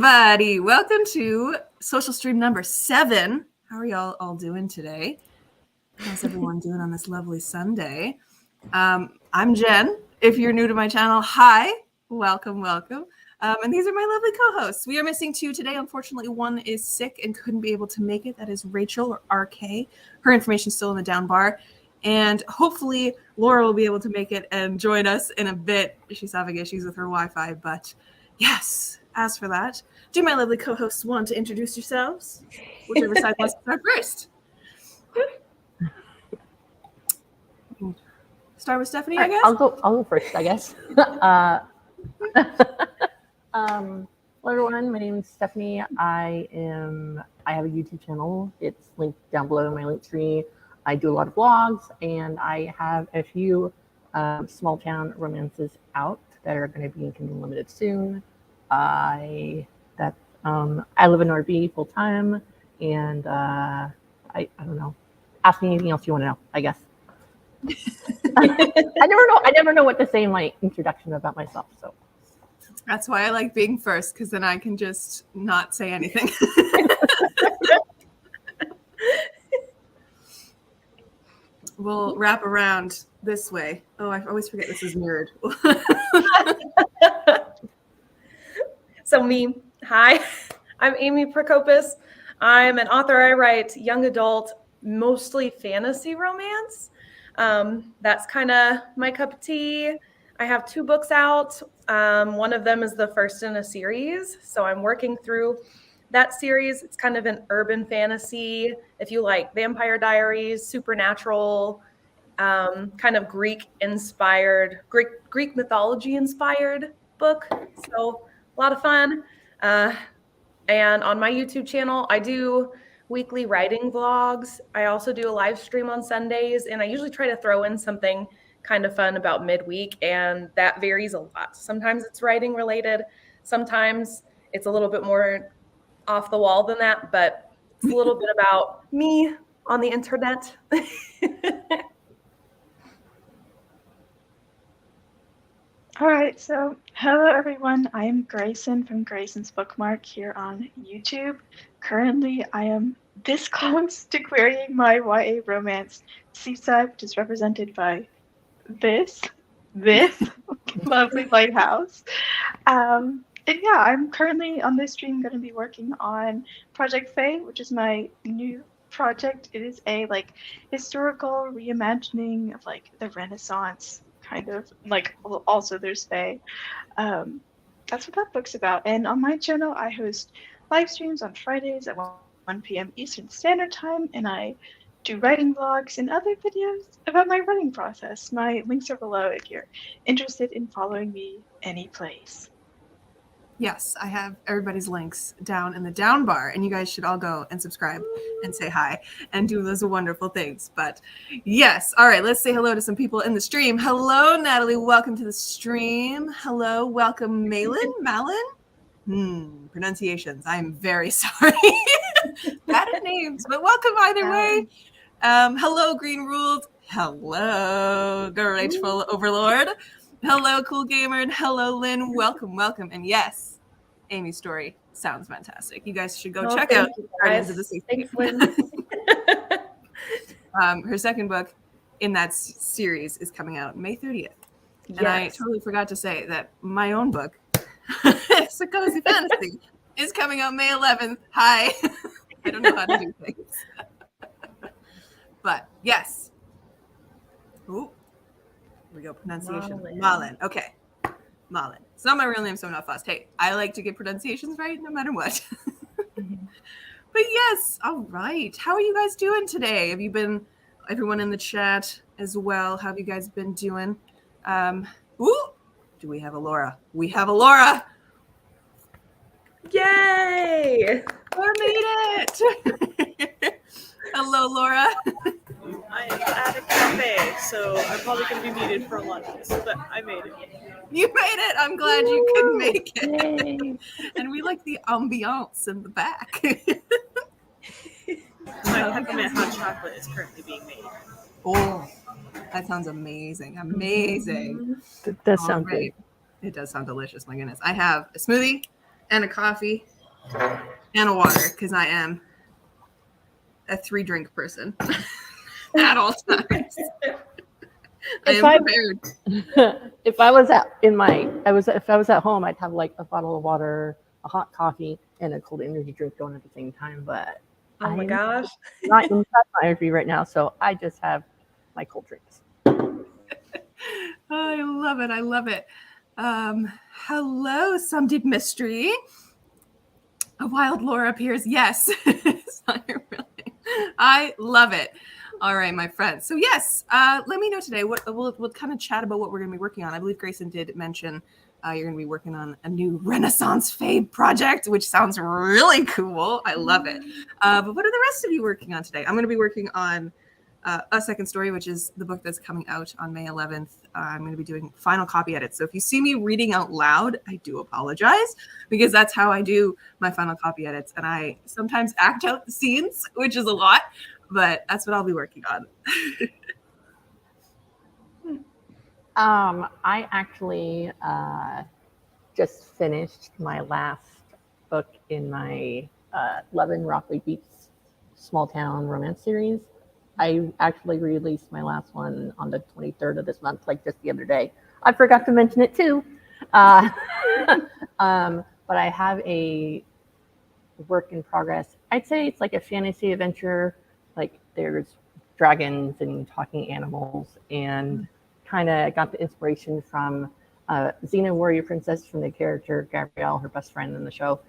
everybody. Welcome to social stream number 7. How are y'all all doing today? How's everyone doing on this lovely Sunday? I'm Jen. If you're new to my channel, hi, welcome. And these are my lovely co-hosts. We are missing 2 today. Unfortunately, one is sick and couldn't be able to make it. That is Rachel, or RK. Her information is still in the down bar. And hopefully Laura will be able to make it and join us in a bit. She's having issues with her Wi-Fi, but yes. As for that, do my lovely co-hosts want to introduce yourselves? Whichever side wants to start first. Start with Stephanie, I guess. I'll go first, I guess. Hello everyone, my name is Stephanie. I have a YouTube channel. It's linked down below in my link tree. I do a lot of vlogs, and I have a few small town romances out that are going to be in Kindle Limited soon. I live in RV full time, and I don't know. Ask me anything else you want to know, I guess. I never know what to say in my introduction about myself. So that's why I like being first, because then I can just not say anything. We'll wrap around this way. Oh, I always forget this is mirrored. So me, hi, I'm Amy Prokopis. I'm an author. I write young adult, mostly fantasy romance. That's kind of my cup of tea. I have 2 books out. One of them is the first in a series. So I'm working through that series. It's kind of an urban fantasy. If you like Vampire Diaries, supernatural, kind of Greek mythology inspired book. So a lot of fun. And on my YouTube channel, I do weekly writing vlogs. I also do a live stream on Sundays, and I usually try to throw in something kind of fun about midweek, and that varies a lot. Sometimes it's writing related. Sometimes it's a little bit more off the wall than that, but it's a little bit about me on the internet. All right, so hello everyone. I am Grayson from Grayson's Bookmark here on YouTube. Currently, I am this close to querying my YA romance Seaside, which is represented by this lovely lighthouse. And yeah, I'm currently on this stream going to be working on Project Fae, which is my new project. It is a historical reimagining of the Renaissance. Kind of also there's Fae. That's what that book's about. And on my channel, I host live streams on Fridays at 1 p.m. Eastern Standard Time, and I do writing vlogs and other videos about my writing process. My links are below if you're interested in following me any place. Yes, I have everybody's links down in the down bar, and you guys should all go and subscribe and say hi and do those wonderful things. But yes, all right, let's say hello to some people in the stream. Hello, Natalie. Welcome to the stream. Hello, welcome, Malin. Pronunciations. I'm very sorry. Bad at names, but welcome either way. Hello, Green Ruled. Hello, Grateful Overlord. Hello, Cool Gamer, and hello, Lynn. Welcome. And yes, Amy's story sounds fantastic. You guys should go check out Guardians of the Sea. Thanks, Lynn. Her second book in that series is coming out May 30th. Yes. And I totally forgot to say that my own book, It's a Cozy Fantasy, is coming out May 11th. Hi. I don't know how to do things. But yes. Ooh. Here we go. Pronunciation. Malin. Okay. Malin. It's not my real name, so I'm not fussed. Hey, I like to get pronunciations right no matter what. But yes, all right. How are you guys doing today? Have you been, everyone in the chat as well, how have you guys been doing? Ooh, do we have a Laura? We have a Laura. Yay! Laura made it. Hello, Laura. I am at a cafe, so I'm probably going to be needed for lunch, but I made it. You made it. I'm glad you could make it. And we like the ambiance in the back. My peppermint hot chocolate is currently being made. Oh, that sounds amazing. That does sound great. It does sound delicious. My goodness. I have a smoothie and a coffee And a water, because I am a 3-drink person at all times. I am prepared. If I was at home, I'd have like a bottle of water, a hot coffee, and a cold energy drink going at the same time. But Oh my gosh. not in my energy right now, so I just have my cold drinks. I love it. I love it. Hello, Some Deep Mystery. A wild lore appears. Yes. I love it. All right, my friends. So yes, let me know today. We'll kind of chat about what we're going to be working on. I believe Grayson did mention you're going to be working on a new Renaissance Fae project, which sounds really cool. I love it. But what are the rest of you working on today? I'm going to be working on A Second Story, which is the book that's coming out on May 11th. I'm going to be doing final copy edits. So if you see me reading out loud, I do apologize, because that's how I do my final copy edits. And I sometimes act out the scenes, which is a lot, but that's what I'll be working on. I actually just finished my last book in my Love in Rockaway Beach small town romance series. I actually released my last one on the 23rd of this month, like just the other day. I forgot to mention it too. But I have a work in progress. I'd say it's like a fantasy adventure. Like there's dragons and talking animals, and kind of got the inspiration from Xena Warrior Princess, from the character Gabrielle, her best friend in the show.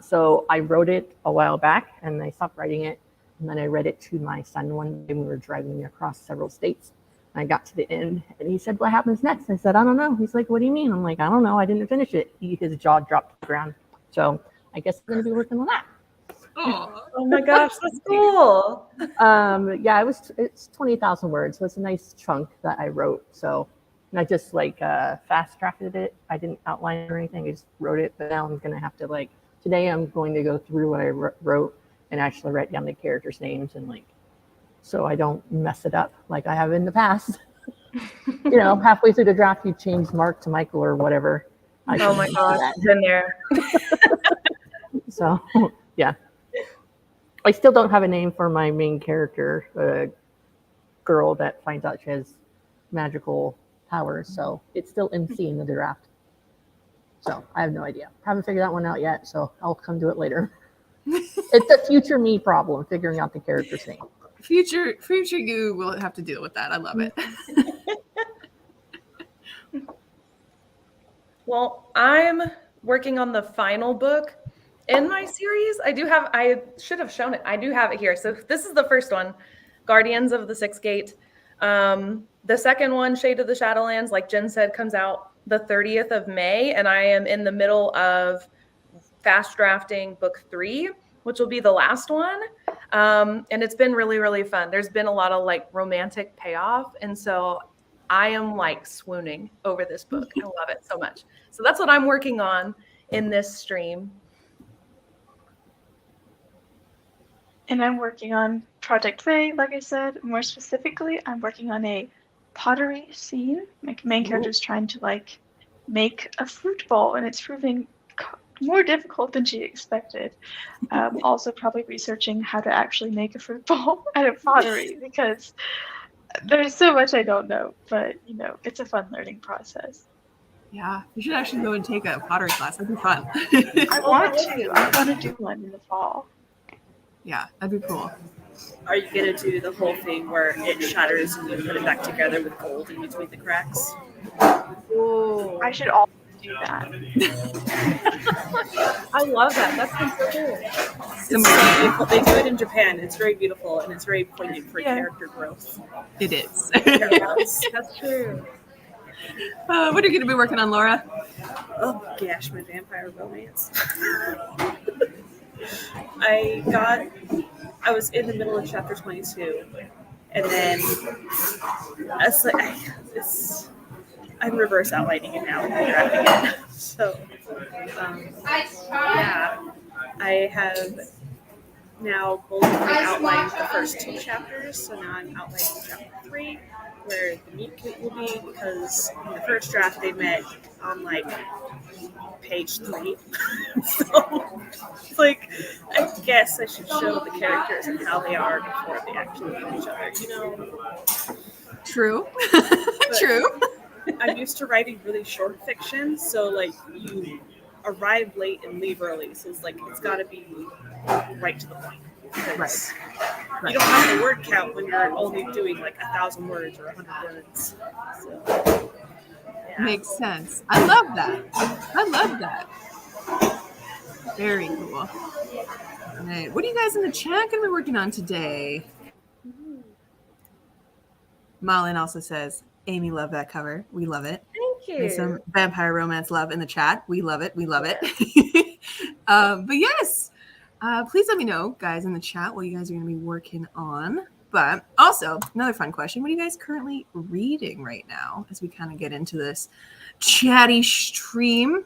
So I wrote it a while back and I stopped writing it. And then I read it to my son one day when we were driving across several states. And I got to the end and he said, "What happens next?" I said, "I don't know." He's like, "What do you mean?" I'm like, "I don't know. I didn't finish it." His jaw dropped to the ground. So I guess I'm going to be working on that. Oh my gosh, that's cool. Yeah, it's 20,000 words. So it's a nice chunk that I wrote. So and I just like fast drafted it. I didn't outline it or anything. I just wrote it. But now I'm going to have to today I'm going to go through what I wrote and actually write down the characters' names and so I don't mess it up like I have in the past. Halfway through the draft, you change Mark to Michael or whatever. Oh my gosh, been there. So, yeah. I still don't have a name for my main character, the girl that finds out she has magical powers. So it's still MC in the draft. So I have no idea. Haven't figured that one out yet. So I'll come to it later. It's a future me problem, figuring out the character's name. Future you will have to deal with that. I love it. Well, I'm working on the final book in my series. I should have shown it. I do have it here. So this is the first one, Guardians of the Sixth Gate. The second one, Shade of the Shadowlands, like Jen said, comes out the 30th of May. And I am in the middle of fast drafting book 3, which will be the last one. And it's been really, really fun. There's been a lot of romantic payoff. And so I am swooning over this book. I love it so much. So that's what I'm working on in this stream. And I'm working on Project Fae, like I said. More specifically, I'm working on a pottery scene. My main character is trying to make a fruit bowl, and it's proving more difficult than she expected. Also probably researching how to actually make a fruit bowl out of pottery, because there's so much I don't know, but it's a fun learning process. Yeah, you should actually go and take a pottery class. That'd be fun. I want to do one in the fall. Yeah, that'd be cool. Are you going to do the whole thing where it shatters and you put it back together with gold in between the cracks? Ooh. I should also do that. I love that. That's so cool. They do it in Japan. It's very beautiful and it's very poignant for character growth. It is. That's true. What are you going to be working on, Laura? Oh gosh, my vampire romance. I was in the middle of chapter 22, and then I'm reverse outlining it now and drafting it. So, yeah, I have now boldly outlined the first 2 chapters, so now I'm outlining chapter 3, where the meet cute will be, because in the first draft they met on page 3. So guess I should show the characters and how they are before they actually meet each other. True. But True. I'm used to writing really short fiction, so like you arrive late and leave early. So it's like it's got to be right to the point. Because you don't have the word count when you're only doing like 1,000 words or 100 words. So, yeah. Makes sense. I love that. Very cool. All right. What are you guys in the chat going to be working on today? Malin also says, Amy, love that cover. We love it. Thank you. There's some vampire romance love in the chat. We love it. But yes, please let me know, guys, in the chat what you guys are going to be working on. But also, another fun question. What are you guys currently reading right now as we kind of get into this chatty stream?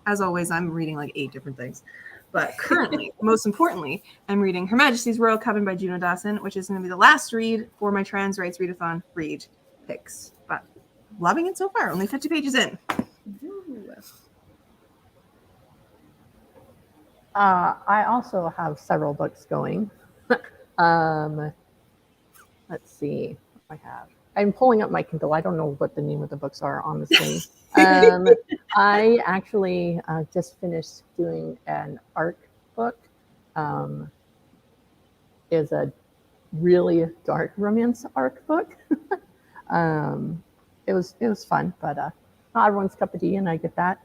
As always, I'm reading like 8 different things. But currently, most importantly, I'm reading Her Majesty's Royal Coven by Juno Dawson, which is going to be the last read for my Trans Rights Readathon read picks. But loving it so far. Only 50 pages in. I also have several books going. Let's see what I have. I'm pulling up my Kindle. I don't know what the name of the books are, honestly. I actually just finished doing an ARC book. Is a really dark romance ARC book. It was fun, but not everyone's cup of tea, and I get that.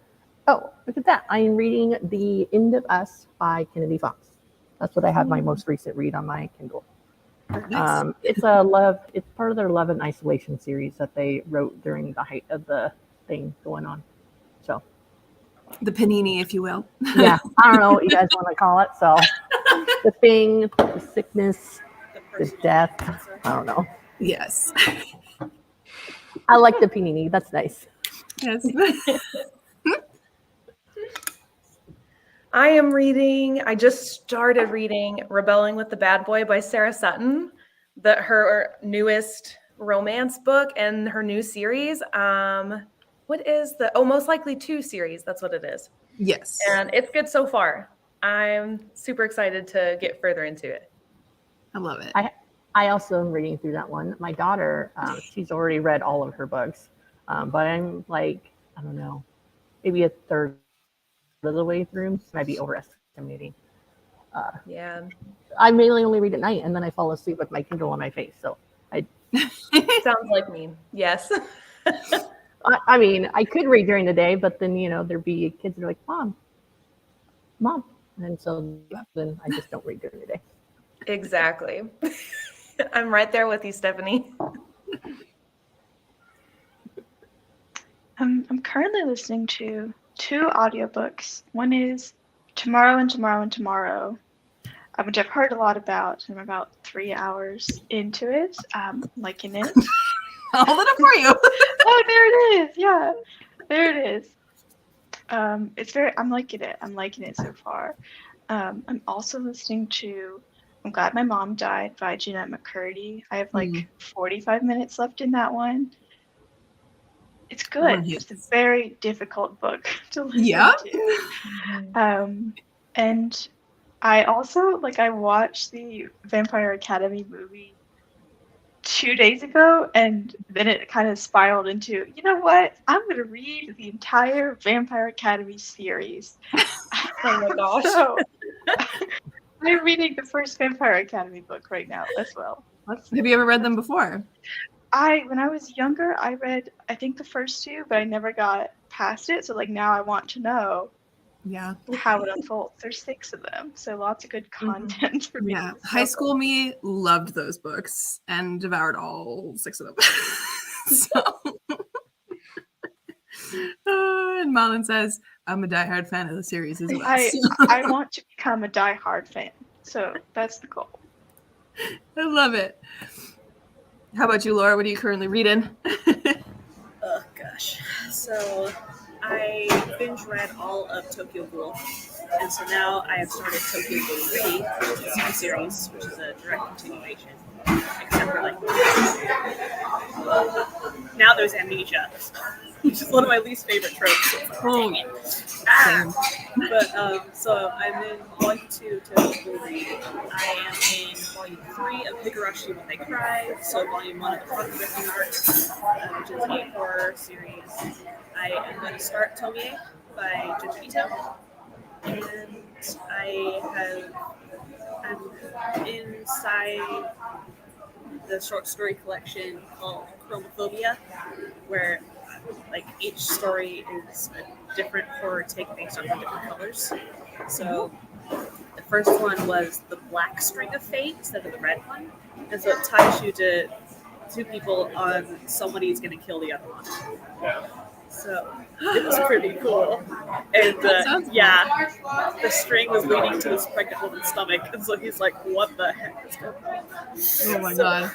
Oh, look at that. I am reading The End of Us by Kennedy Fox. That's what I have my most recent read on my Kindle. Nice. It's part of their Love and Isolation series that they wrote during the height of the thing going on. So The panini, if you will. yeah, I don't know what you guys want to call it. So the thing, the sickness, the death, I don't know. Yes. I like the panini. That's nice. Yes. I just started reading Rebelling with the Bad Boy by Sarah Sutton, her newest romance book and her new series. What is Most Likely 2 series? That's what it is. Yes. And it's good so far. I'm super excited to get further into it. I love it. I also am reading through that one. My daughter, she's already read all of her books, but I'm like, I don't know, maybe a third of the way through. Might be overestimating. Yeah. I mainly only read at night, and then I fall asleep with my Kindle on my face. So Sounds like me. Yes. I mean, I could read during the day, but then there'd be kids that are like, Mom, and so then I just don't read during the day. Exactly. I'm right there with you, Stephanie. I'm currently listening to 2 audiobooks. One is Tomorrow and Tomorrow and Tomorrow, which I've heard a lot about. I'm about 3 hours into it. Liking it. I'll hold it up for you. Oh, there it is. Yeah, there it is. I'm liking it. I'm liking it so far. I'm also listening to I'm Glad My Mom Died by Jeanette McCurdy. I have like 45 minutes left in that one. It's good. It's a very difficult book to listen to. And I also I watched the Vampire Academy movie 2 days ago, and then it kind of spiraled into, you know what? I'm going to read the entire Vampire Academy series. Oh my gosh. So, I'm reading the first Vampire Academy book right now as well. Have you ever read them before? When I was younger, I read, I think, the first 2, but I never got past it. So now I want to know how it unfolds. There's 6 of them, so lots of good content for me. Yeah, high school me loved those books and devoured all 6 of them. And Malin says, I'm a diehard fan of the series as well. I want to become a diehard fan, so that's the goal. I love it. How about you, Laura? What are you currently reading? Oh gosh. So I binge read all of Tokyo Ghoul, and so now I have started Tokyo Ghoul 3, which is a series, which is a direct continuation. Except for now there's amnesia, which is one of my least favorite tropes. So dang it. Same. But so I'm in volume 2 to read. I am in volume 3 of Higurashi When They Cry. So volume 1 of the Front Art, which is a horror series. I am going to start Tomie by Junji Ito, and I'm inside the short story collection called Chromophobia, where like each story is a different horror take based on the different colors. So the first one was the black string of fate instead of the red one, and so it ties you to two people on somebody's going to kill the other one. So it was pretty cool. And the string was leading to this pregnant woman's stomach, and so he's like, "What the heck is going on?" Oh my god.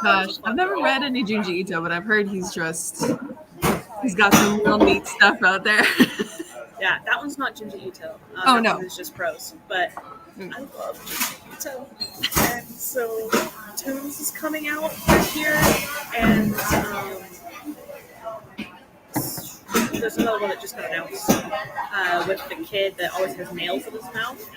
Gosh, I've never read any Junji Ito, but I've heard he's got some real neat stuff out there. Yeah, that one's not Junji Ito. Oh, that no. one is just prose. But I love Junji Ito. And so Toons is coming out this year, and there's another one that just got announced with the kid that always has nails in his mouth.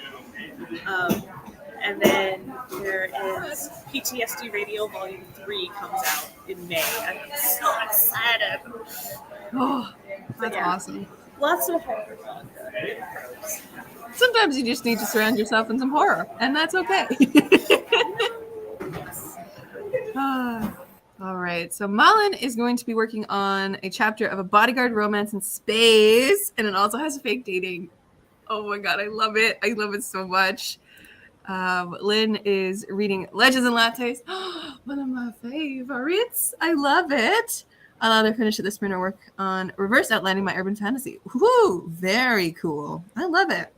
And then there is PTSD Radio Volume 3 comes out in May. I'm so excited. Oh, that's awesome. Lots of horror manga. Sometimes you just need to surround yourself in some horror, and that's okay. All right, so Malin is going to be working on a chapter of a bodyguard romance in space, and it also has fake dating. Oh my god, I love it. I love it so much. Lynn is reading Legends and Lattes. One of my favorites. I love it. I'll either finish at this sprint or work on reverse outlining my urban fantasy. Woo! Very cool. I love it.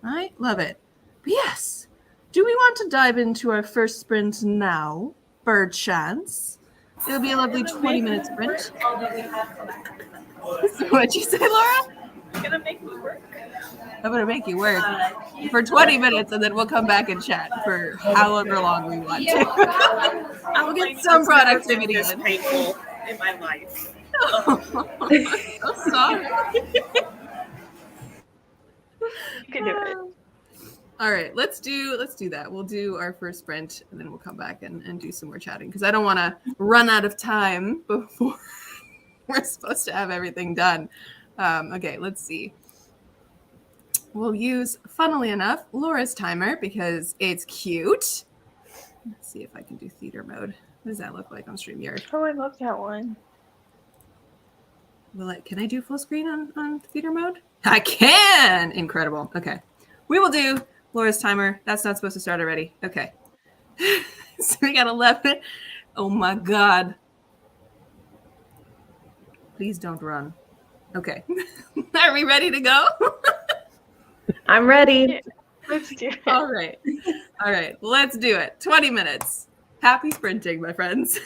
I love it. But yes, do we want to dive into our first sprint now? Bird chance. It'll be a lovely 20-minute sprint. What'd you say, Laura? You're gonna make me work. I'm going to make you work for 20 minutes, and then we'll come back and chat for however long we want to. We'll get some productivity in. Painful in my life. I'm sorry. You can do it. All right, let's do that. We'll do our first sprint, and then we'll come back and do some more chatting, because I don't want to run out of time before we're supposed to have everything done. Okay, let's see. We'll use, funnily enough, Laura's timer because it's cute. Let's see if I can do theater mode. What does that look like on StreamYard? Oh, I love that one. Can I do full screen on theater mode? I can! Incredible. Okay. We will do Laura's timer. That's not supposed to start already. Okay. So we got 11. Oh my god. Please don't run. Okay. Are we ready to go? I'm ready. Let's do it. All right. Let's do it. 20 minutes. Happy sprinting, my friends.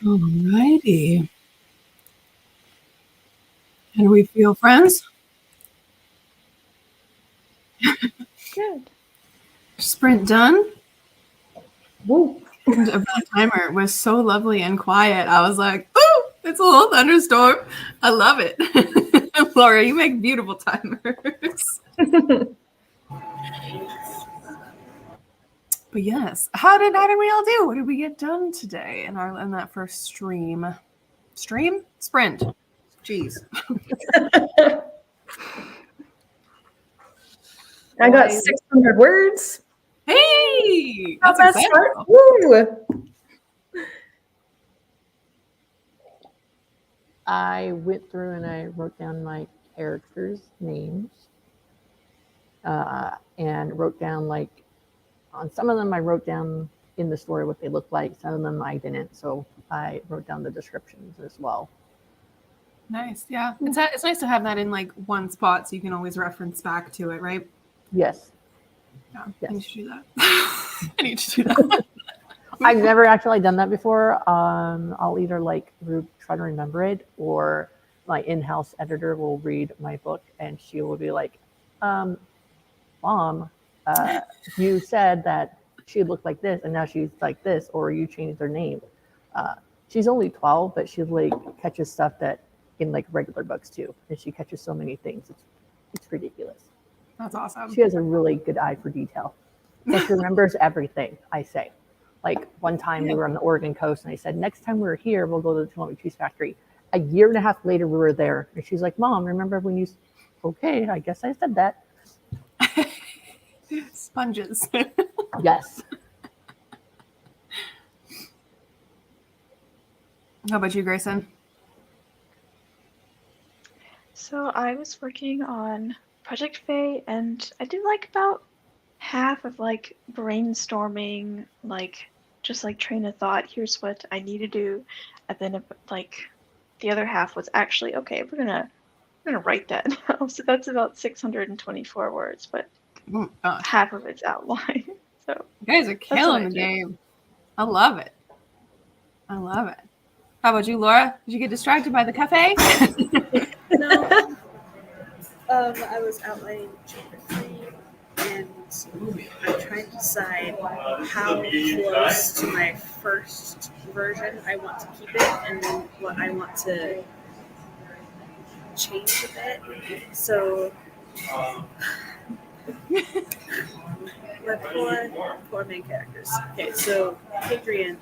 Alrighty. How do we feel, friends? Good. Sprint done? Woo. And the timer was so lovely and quiet. I was like, oh, it's a little thunderstorm. I love it. Laura, you make beautiful timers. But yes, how did we all do? What did we get done today in that first stream? Sprint. Jeez. I got 600 words. Hey, How's that's that exciting. start? Woo! I went through and I wrote down my characters' names and wrote down, like, on some of them I wrote down in the story what they look like. Some of them I didn't. So I wrote down the descriptions as well. Nice. Yeah. It's nice to have that in like one spot so you can always reference back to it, right? Yes. Yeah. Yes. I need to do that. I need to do that. I've never actually done that before. I'll either try to remember it, or my in-house editor will read my book and she will be like, Mom, you said that she looked like this and now she's like this, or you changed her name. She's only 12, but she like catches stuff that in like regular books too. And she catches so many things. It's ridiculous. That's awesome. She has a really good eye for detail. So she remembers everything I say. Like one time we were on the Oregon coast and I said, next time we're here, we'll go to the Tillamy Cheese Factory. A year and a half later, we were there. And she's like, Mom, remember when you, okay, I guess I said that. Sponges. Yes. How about you, Grayson? So I was working on Project Faye, and I did like about half of like brainstorming, like just like train of thought. Here's what I need to do, and then like the other half was actually okay. We're gonna write that now. So that's about 624 words, but half of it's outline. So you guys are killing the game. I love it. I love it. How about you, Laura? Did you get distracted by the cafe? No. I was outlining chapter 3, and I'm trying to decide how close to my first version I want to keep it, and then what I want to change a bit. So my poor main characters. Okay, so Hadrian,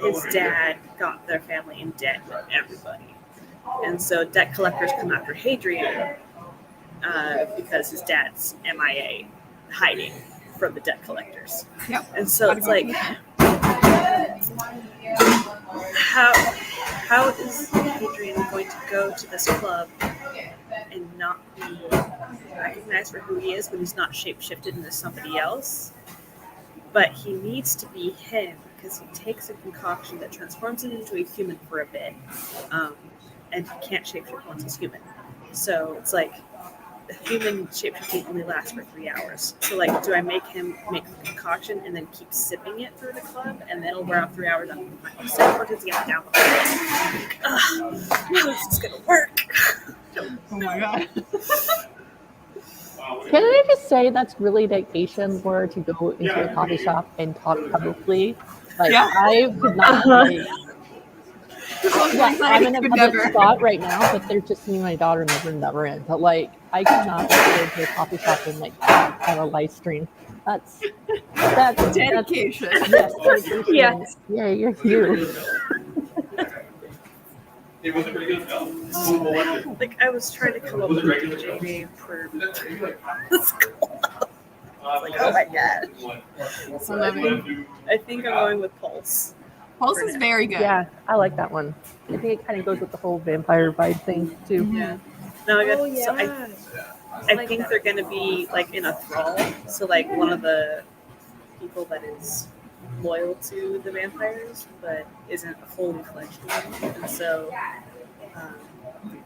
his dad got their family in debt with everybody. And so debt collectors come after Hadrian because his dad's MIA, hiding from the debt collectors. Yep. And so it's like, how is Hadrian going to go to this club and not be recognized for who he is when he's not shapeshifted into somebody else? But he needs to be him because he takes a concoction that transforms him into a human for a bit. And he can't shapeshift once he's human. So it's like the human shapeshifting only lasts for 3 hours. So like, do I make him make the concoction and then keep sipping it through the club, and then it'll wear off 3 hours after my whole sip, or does he get down? How is this gonna work? Oh my god. Can I just say that's really dedication for to go into a coffee shop and talk publicly? Like, Yeah. I could not. I'm in a public spot right now, but they're just me and my daughter never in. But like, I could not go into a coffee shop and like have a live stream. That's dedication. Yes, dedication. Yes. Yeah, you're huge. It was a pretty good film. Like, I was trying to come up with a DJ name for this club. Like, oh my god. So I think I'm going with Pulse. Pulse is very good. Yeah, I like that one. I think it kind of goes with the whole vampire vibe thing too. Yeah. No, I guess, so I think they're going to be like in a thrall. So like one of the people that is loyal to the vampires, but isn't a fully fledged one. And so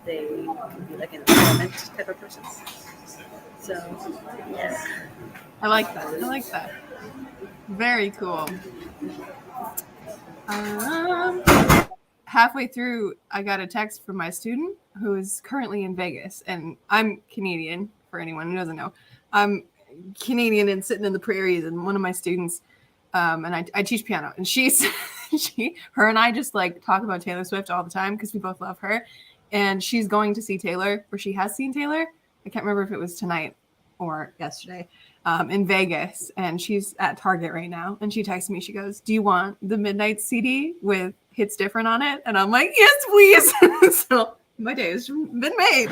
they can be like an element type of person. So yeah. I like that. Very cool. Halfway through, I got a text from my student who is currently in Vegas, and I'm Canadian, for anyone who doesn't know. I'm Canadian and sitting in the prairies, and one of my students, and I teach piano, and her and I just like talk about Taylor Swift all the time because we both love her, and she's going to see Taylor, or she has seen Taylor. I can't remember if it was tonight or yesterday, in Vegas, and she's at Target right now, and she texted me, she goes, "Do you want the Midnight CD with Hits Different on it?" And I'm like, "Yes, please." So my day has been made.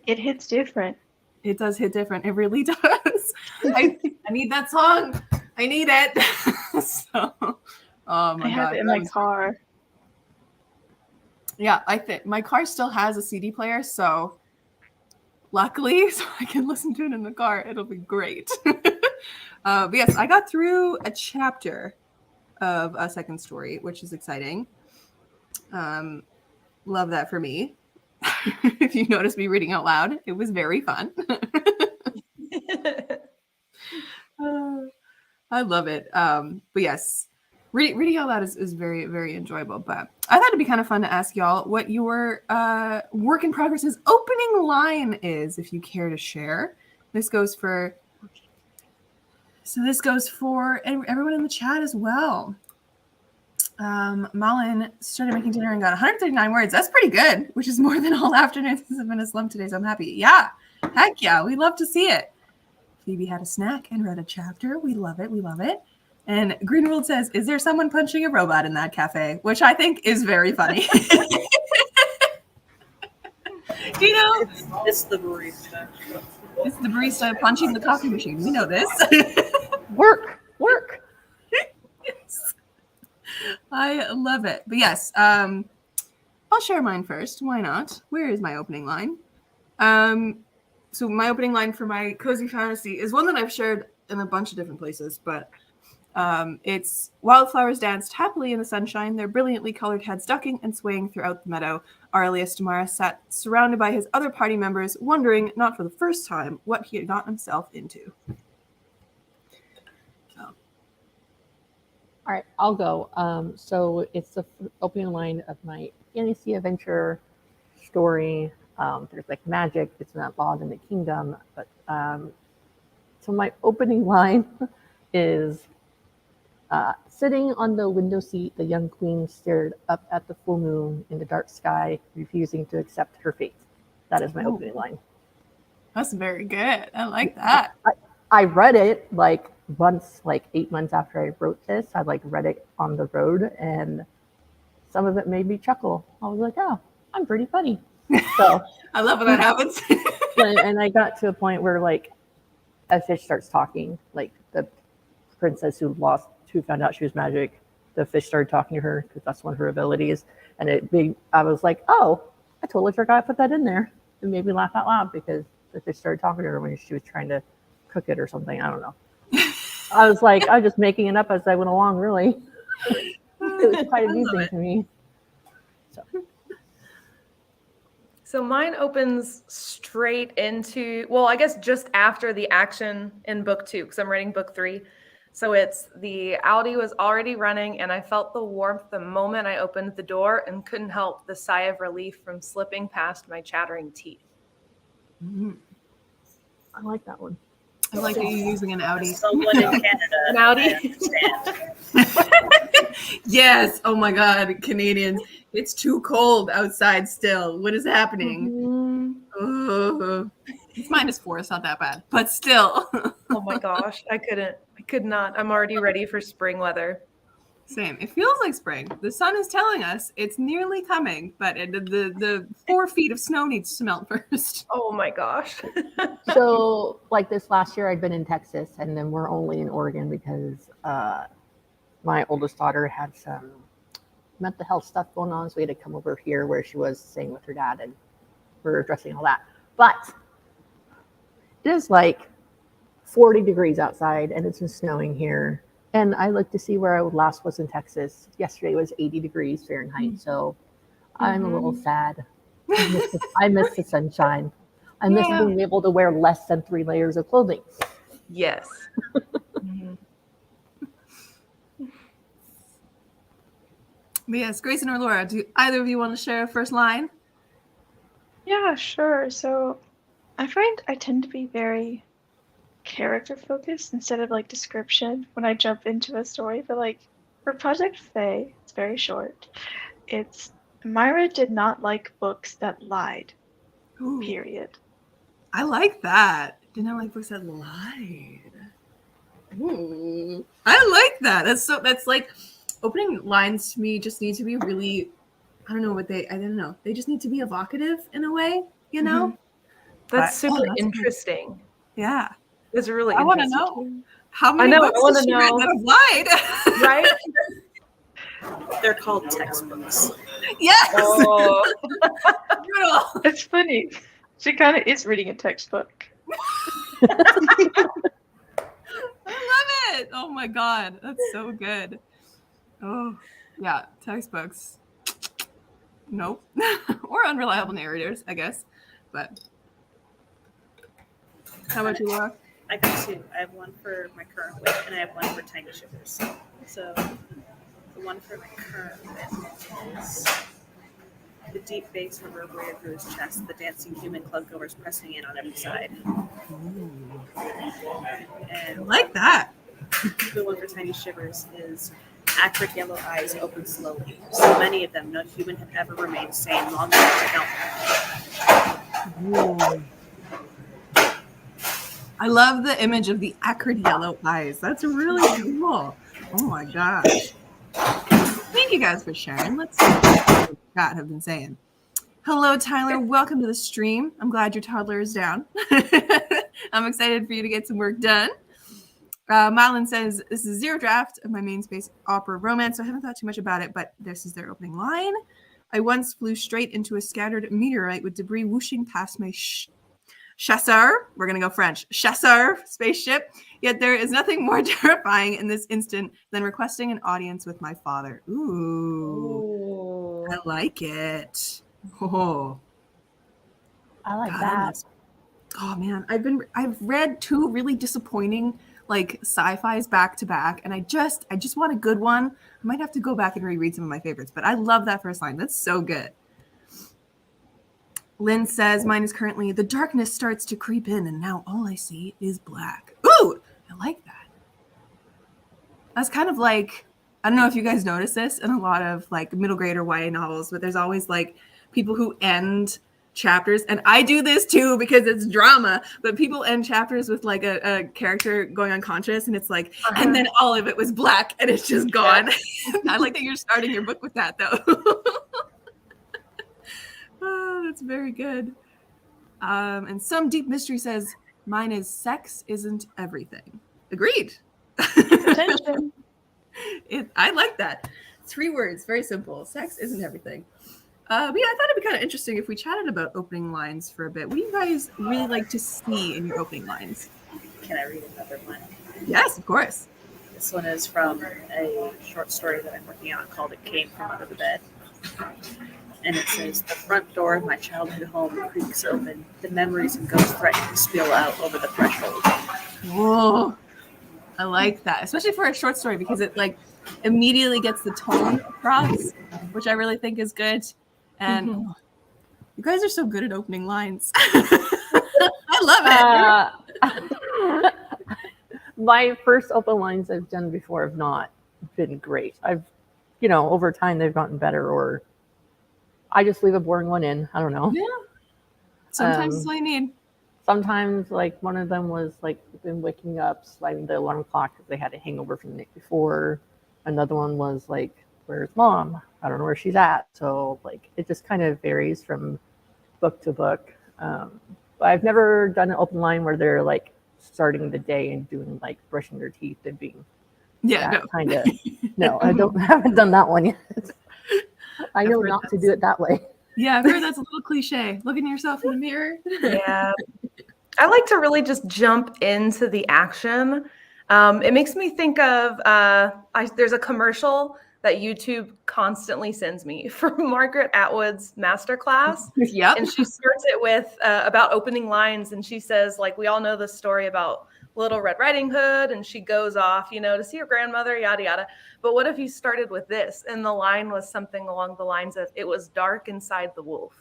It hits different. It does hit different. It really does. I need that song. I need it. So, oh my I have God. it in my car. Yeah, I think my car still has a CD player, so luckily, so I can listen to it in the car. It'll be great. But yes, I got through a chapter of a second story, which is exciting. Love that for me. If you notice me reading out loud, it was very fun. I love it. But yes, reading out loud is very, very enjoyable. But I thought it'd be kind of fun to ask y'all what your work in progress's opening line is, if you care to share. This goes for everyone in the chat as well. Malin started making dinner and got 139 words. That's pretty good, which is more than all afternoons have been a slump today, so I'm happy. Yeah, heck yeah, we love to see it. Phoebe had a snack and read a chapter. We love it. We love it. And Greenwood says, "Is there someone punching a robot in that cafe?" Which I think is very funny. Do you know? It's the barista. It's the barista punching the coffee machine. We know this. Work. Yes. I love it. But yes, I'll share mine first. Why not? Where is my opening line? So my opening line for my cozy fantasy is one that I've shared in a bunch of different places, but it's wildflowers danced happily in the sunshine, their brilliantly colored heads ducking and swaying throughout the meadow. Aurelius Damara sat surrounded by his other party members, wondering, not for the first time, what he had gotten himself into. All right, I'll go. So it's the opening line of my fantasy adventure story. There's like magic. It's not laws in the kingdom, but so my opening line is sitting on the window seat, the young queen stared up at the full moon in the dark sky, refusing to accept her fate. That is my opening line. That's very good. I like that. I read it like once, like 8 months after I wrote this. I like read it on the road, and some of it made me chuckle. I was like, "Oh, I'm pretty funny." So I love when that happens. and I got to a point where like a fish starts talking, like the princess who found out she was magic. The fish started talking to her because that's one of her abilities, and I was like, "Oh, I totally forgot to put that in there." It made me laugh out loud because the fish started talking to her when she was trying to cook it or something. I don't know. I was like, I was just making it up as I went along, really. It was quite amusing to me. So mine opens straight into, well, I guess just after the action in book 2, because I'm writing book 3. So it's the Audi was already running, and I felt the warmth the moment I opened the door and couldn't help the sigh of relief from slipping past my chattering teeth. Mm-hmm. I like that one. I like that you're using an Audi. Someone in Canada. An Audi? I understand. Yes. Oh my God, Canadians. It's too cold outside still. What is happening? Mm-hmm. It's -4. It's not that bad, but still. Oh my gosh. I could not. I'm already ready for spring weather. Same. It feels like spring. The sun is telling us it's nearly coming, but the 4 feet of snow needs to melt first. Oh my gosh. So like this last year I'd been in Texas, and then we're only in Oregon because my oldest daughter had some mental health stuff going on, so we had to come over here where she was staying with her dad, and we're addressing all that. But it is like 40 degrees outside, and it's been snowing here. And I looked to see where I last was in Texas. Yesterday was 80 degrees Fahrenheit, so I'm a little sad. I miss the sunshine. I miss being able to wear less than 3 layers of clothing. Yes. Mm-hmm. But yes, Grayson or Laura, do either of you want to share a first line? Yeah, sure. So I find I tend to be very character focused instead of like description when I jump into a story. But like for Project Faye, it's very short. It's Myra did not like books that lied. Ooh, Period. I like that. Did not like books that lied. Ooh, I like that. That's like opening lines to me just need to be really, I don't know. They just need to be evocative in a way, you know? That's But- super that's interesting. Yeah. It's really I want to interesting. know how many I books wanna has she read know. that have lied? Right? They're called textbooks. Yes. Oh. Brutal. It's funny. She kind of is reading a textbook. I love it. Oh my god, that's so good. Oh yeah, textbooks. Nope. Or unreliable narrators, I guess. But how about you, Laura? I got two. I have one for my current wit, and I have one for Tiny Shivers. So the one for my current wit is the deep bass reverberated through his chest, the dancing human clubgoers pressing in on every side. I And like that. the one for Tiny Shivers is acrid yellow eyes open slowly. So many of them, no human had ever remained sane long enough to count them. I love the image of the acrid yellow eyes. That's really cool. Oh my gosh. Thank you guys for sharing. Let's see what the chat have been saying. Hello, Tyler. Welcome to the stream. I'm glad your toddler is down. I'm excited for you to get some work done. Malin says, this is zero draft of my main space opera romance, so I haven't thought too much about it, but this is their opening line. I once flew straight into a scattered meteorite with debris whooshing past my chasseur, we're going to go French, chasseur spaceship, yet there is nothing more terrifying in this instant than requesting an audience with my father. Ooh. I like it. Oh. I like God, that. Oh man, I've read two really disappointing like sci-fis back to back, and I just want a good one. I might have to go back and reread some of my favorites, but I love that first line. That's so good. Lynn says, mine is currently, the darkness starts to creep in, and now all I see is black. Ooh, I like that. That's kind of like, I don't know if you guys notice this in a lot of like middle grade or YA novels, but there's always like people who end chapters, and I do this too because it's drama, but people end chapters with like a character going unconscious, and it's like, and then all of it was black, and it's just gone. Yeah. I like that you're starting your book with that, though. Oh, that's very good. And Some Deep Mystery says, mine is sex isn't everything. Agreed. Attention. I like that. 3 words, very simple. Sex isn't everything. But yeah, I thought it'd be kind of interesting if we chatted about opening lines for a bit. What do you guys really like to see in your opening lines? Can I read another one? Yes, of course. This one is from a short story that I'm working on called It Came From Under the Bed. And it says, the front door of my childhood home creaks open. The memories and ghosts threaten to spill out over the threshold. Whoa. I like that, especially for a short story, because it like immediately gets the tone across, which I really think is good. And you guys are so good at opening lines. I love it. My first open lines I've done before have not been great. Over time they've gotten better, or I just leave a boring one in. I don't know. Yeah. Sometimes that's all you need. Sometimes, like, one of them was like been waking up, sliding the alarm clock because they had a hangover from the night before. Another one was like, where's mom? I don't know where she's at. So like it just kind of varies from book to book. But I've never done an open line where they're like starting the day and doing like brushing their teeth and being kind of no, haven't done that one yet. I know not to do it that way. Yeah, I've heard that's a little cliche. Looking at yourself in the mirror. Yeah. I like to really just jump into the action. It makes me think of there's a commercial that YouTube constantly sends me for Margaret Atwood's masterclass. Yep. And she starts it with about opening lines, and she says, like, we all know the story about Little Red Riding Hood, and she goes off, to see her grandmother, yada, yada. But what if you started with this and the line was something along the lines of, it was dark inside the wolf.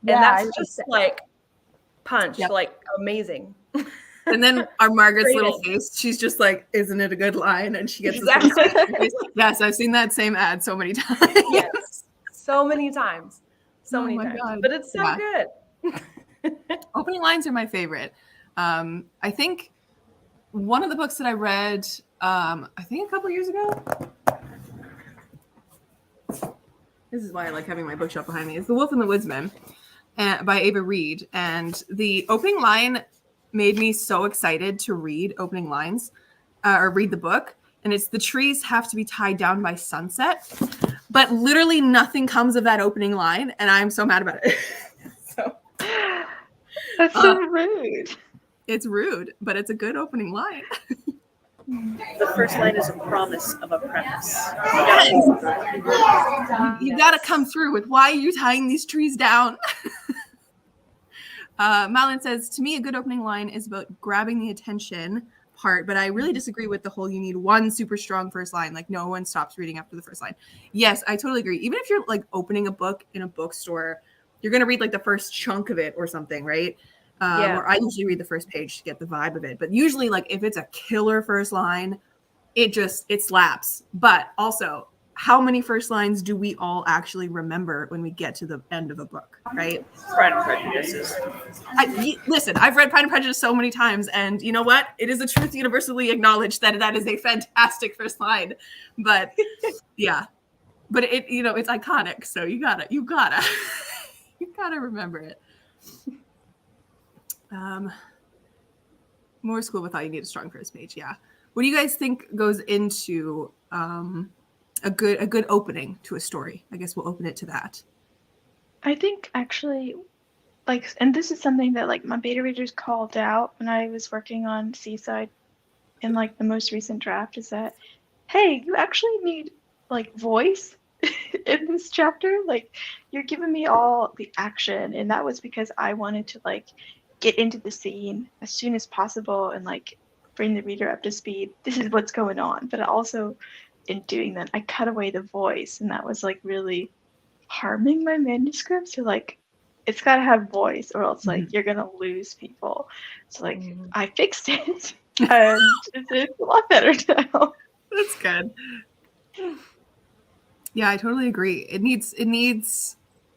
Yeah, And I that's like just that. like punch, Yep. like amazing. And then our Margaret's little Creative. face, she's just like, isn't it a good line? And she gets Exactly. this little face. Yes, I've seen that same ad so many times. Yes. So many times. So Oh many my times. God. But it's so Yeah. good. Opening lines are my favorite. I think one of the books that I read, I think a couple years ago. This is why I like having my bookshelf behind me. It's The Wolf and the Woodsman by Ava Reed. And the opening line made me so excited to read opening lines or read the book. And it's the trees have to be tied down by sunset. But literally nothing comes of that opening line. And I'm so mad about it. So That's so rude. it's rude, but it's a good opening line. The first line is a promise of a preface. You got to come through with why are you tying these trees down? Malin says, to me, a good opening line is about grabbing the attention part, but I really disagree with the whole you need one super strong first line. Like no one stops reading after the first line. Yes, I totally agree. Even if you're like opening a book in a bookstore, you're going to read like the first chunk of it or something, right? Or I usually read the first page to get the vibe of it. But usually like if it's a killer first line, it slaps. But also, how many first lines do we all actually remember when we get to the end of a book, right? Pride and Prejudice. Listen, I've read Pride and Prejudice so many times, and you know what? It is a truth universally acknowledged that is a fantastic first line. But yeah, but it it's iconic, so you gotta remember it. More school with all you need a strong first page. Yeah. What do you guys think goes into a good opening to a story? I guess we'll open it to that. I think actually, like, and this is something that like my beta readers called out when I was working on Seaside in like the most recent draft, is that, hey, you actually need like voice in this chapter. Like, you're giving me all the action, and that was because I wanted to like get into the scene as soon as possible and like bring the reader up to speed. This is what's going on. But also in doing that, I cut away the voice, and that was like really harming my manuscript. So like it's got to have voice, or else like you're gonna lose people. So like I fixed it, and it's a lot better now. That's good. Yeah, I totally agree. It needs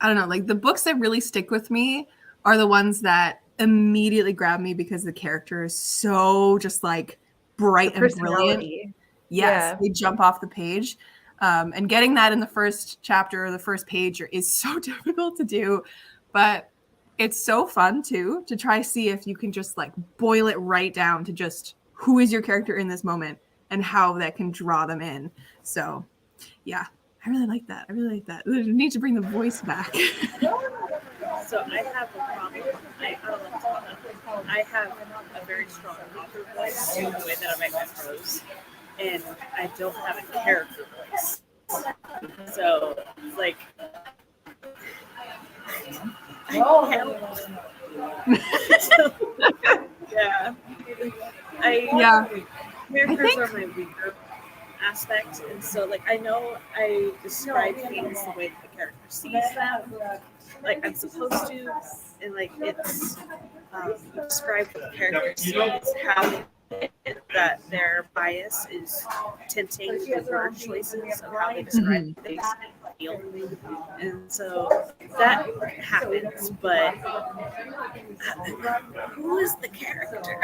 I don't know, like the books that really stick with me are the ones that immediately grab me because the character is so just like bright and brilliant. Yes, they jump off the page. And getting that in the first chapter or the first page is so difficult to do, but it's so fun too to try see if you can just like boil it right down to just who is your character in this moment and how that can draw them in. So yeah, I really like that. We need to bring the voice back. So I have a problem. I have a very strong author voice in the way that I write my prose, and I don't have a character voice. So, like, characters are my weaker aspect, and so like I know I describe things the way that the character sees them, like I'm supposed to, and like it's describe what the character sees, how that their bias is tinting the word choices of how they describe things and feel, and so that happens. But who is the character?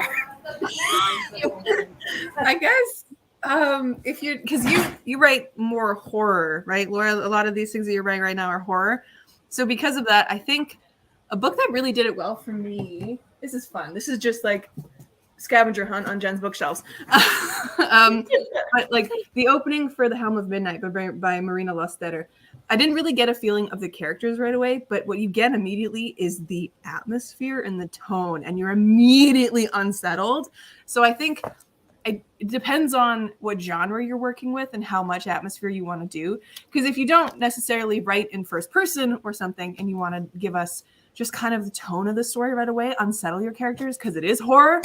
I guess if you, because you write more horror, right, Laura? A lot of these things that you're writing right now are horror. So because of that, I think a book that really did it well for me. This is fun. This is just like scavenger hunt on Jen's bookshelves. But like the opening for The Helm of Midnight by Marina Lusstetter, I didn't really get a feeling of the characters right away, but what you get immediately is the atmosphere and the tone, and you're immediately unsettled. So I think it depends on what genre you're working with and how much atmosphere you want to do. Because if you don't necessarily write in first person or something and you want to give us just kind of the tone of the story right away, unsettle your characters because it is horror,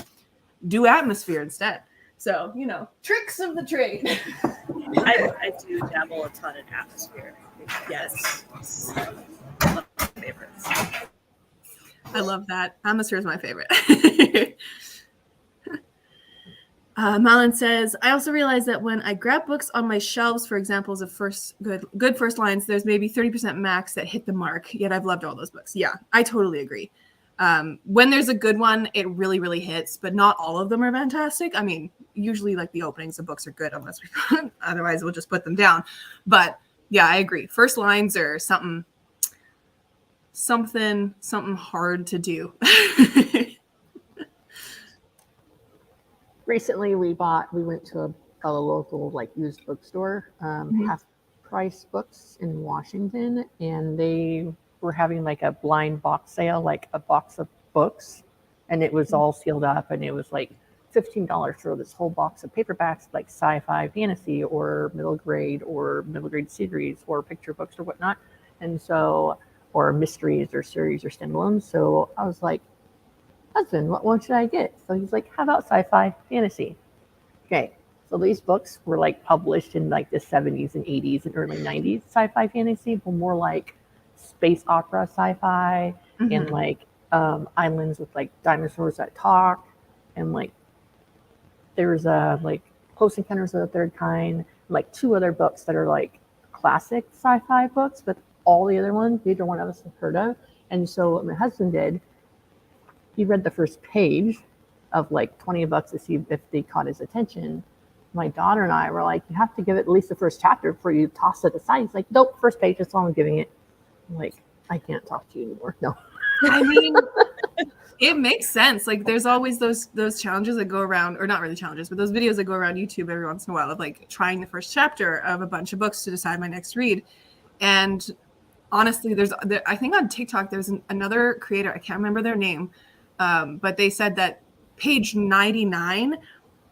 do atmosphere instead. So, tricks of the trade. I do dabble a ton in atmosphere. Yes. One of my favorites. I love that. Atmosphere is my favorite. Malin says, I also realized that when I grab books on my shelves for examples of good first lines, there's maybe 30% max that hit the mark, yet I've loved all those books. Yeah, I totally agree. When there's a good one, it really, really hits, but not all of them are fantastic. I mean, usually like the openings of books are good unless otherwise we'll just put them down. But yeah, I agree. First lines are something hard to do. Recently, we went to a local like used bookstore, Half Price Books in Washington, and they were having like a blind box sale, like a box of books, and it was all sealed up, and it was like $15 for this whole box of paperbacks, like sci-fi, fantasy, or middle grade series, or picture books or whatnot, and so or mysteries or series or standalones. So I was like, husband, what one should I get? So he's like, how about sci-fi fantasy? Okay, so these books were like published in like the 70s and 80s and early 90s sci-fi fantasy, but more like space opera sci-fi and like islands with like dinosaurs that talk, and like there's like Close Encounters of the Third Kind, like 2 other books that are like classic sci-fi books, but all the other ones neither one of us have heard of. And so what my husband did, he read the first page of like 20 books to see if they caught his attention. My daughter and I were like, you have to give it at least the first chapter before you toss it aside. He's like, nope, first page, that's all I'm giving it. I'm like, I can't talk to you anymore. No. I mean, it makes sense. Like there's always those challenges that go around, or not really challenges, but those videos that go around YouTube every once in a while of like trying the first chapter of a bunch of books to decide my next read. And honestly, I think on TikTok, there's another creator, I can't remember their name, but they said that page 99,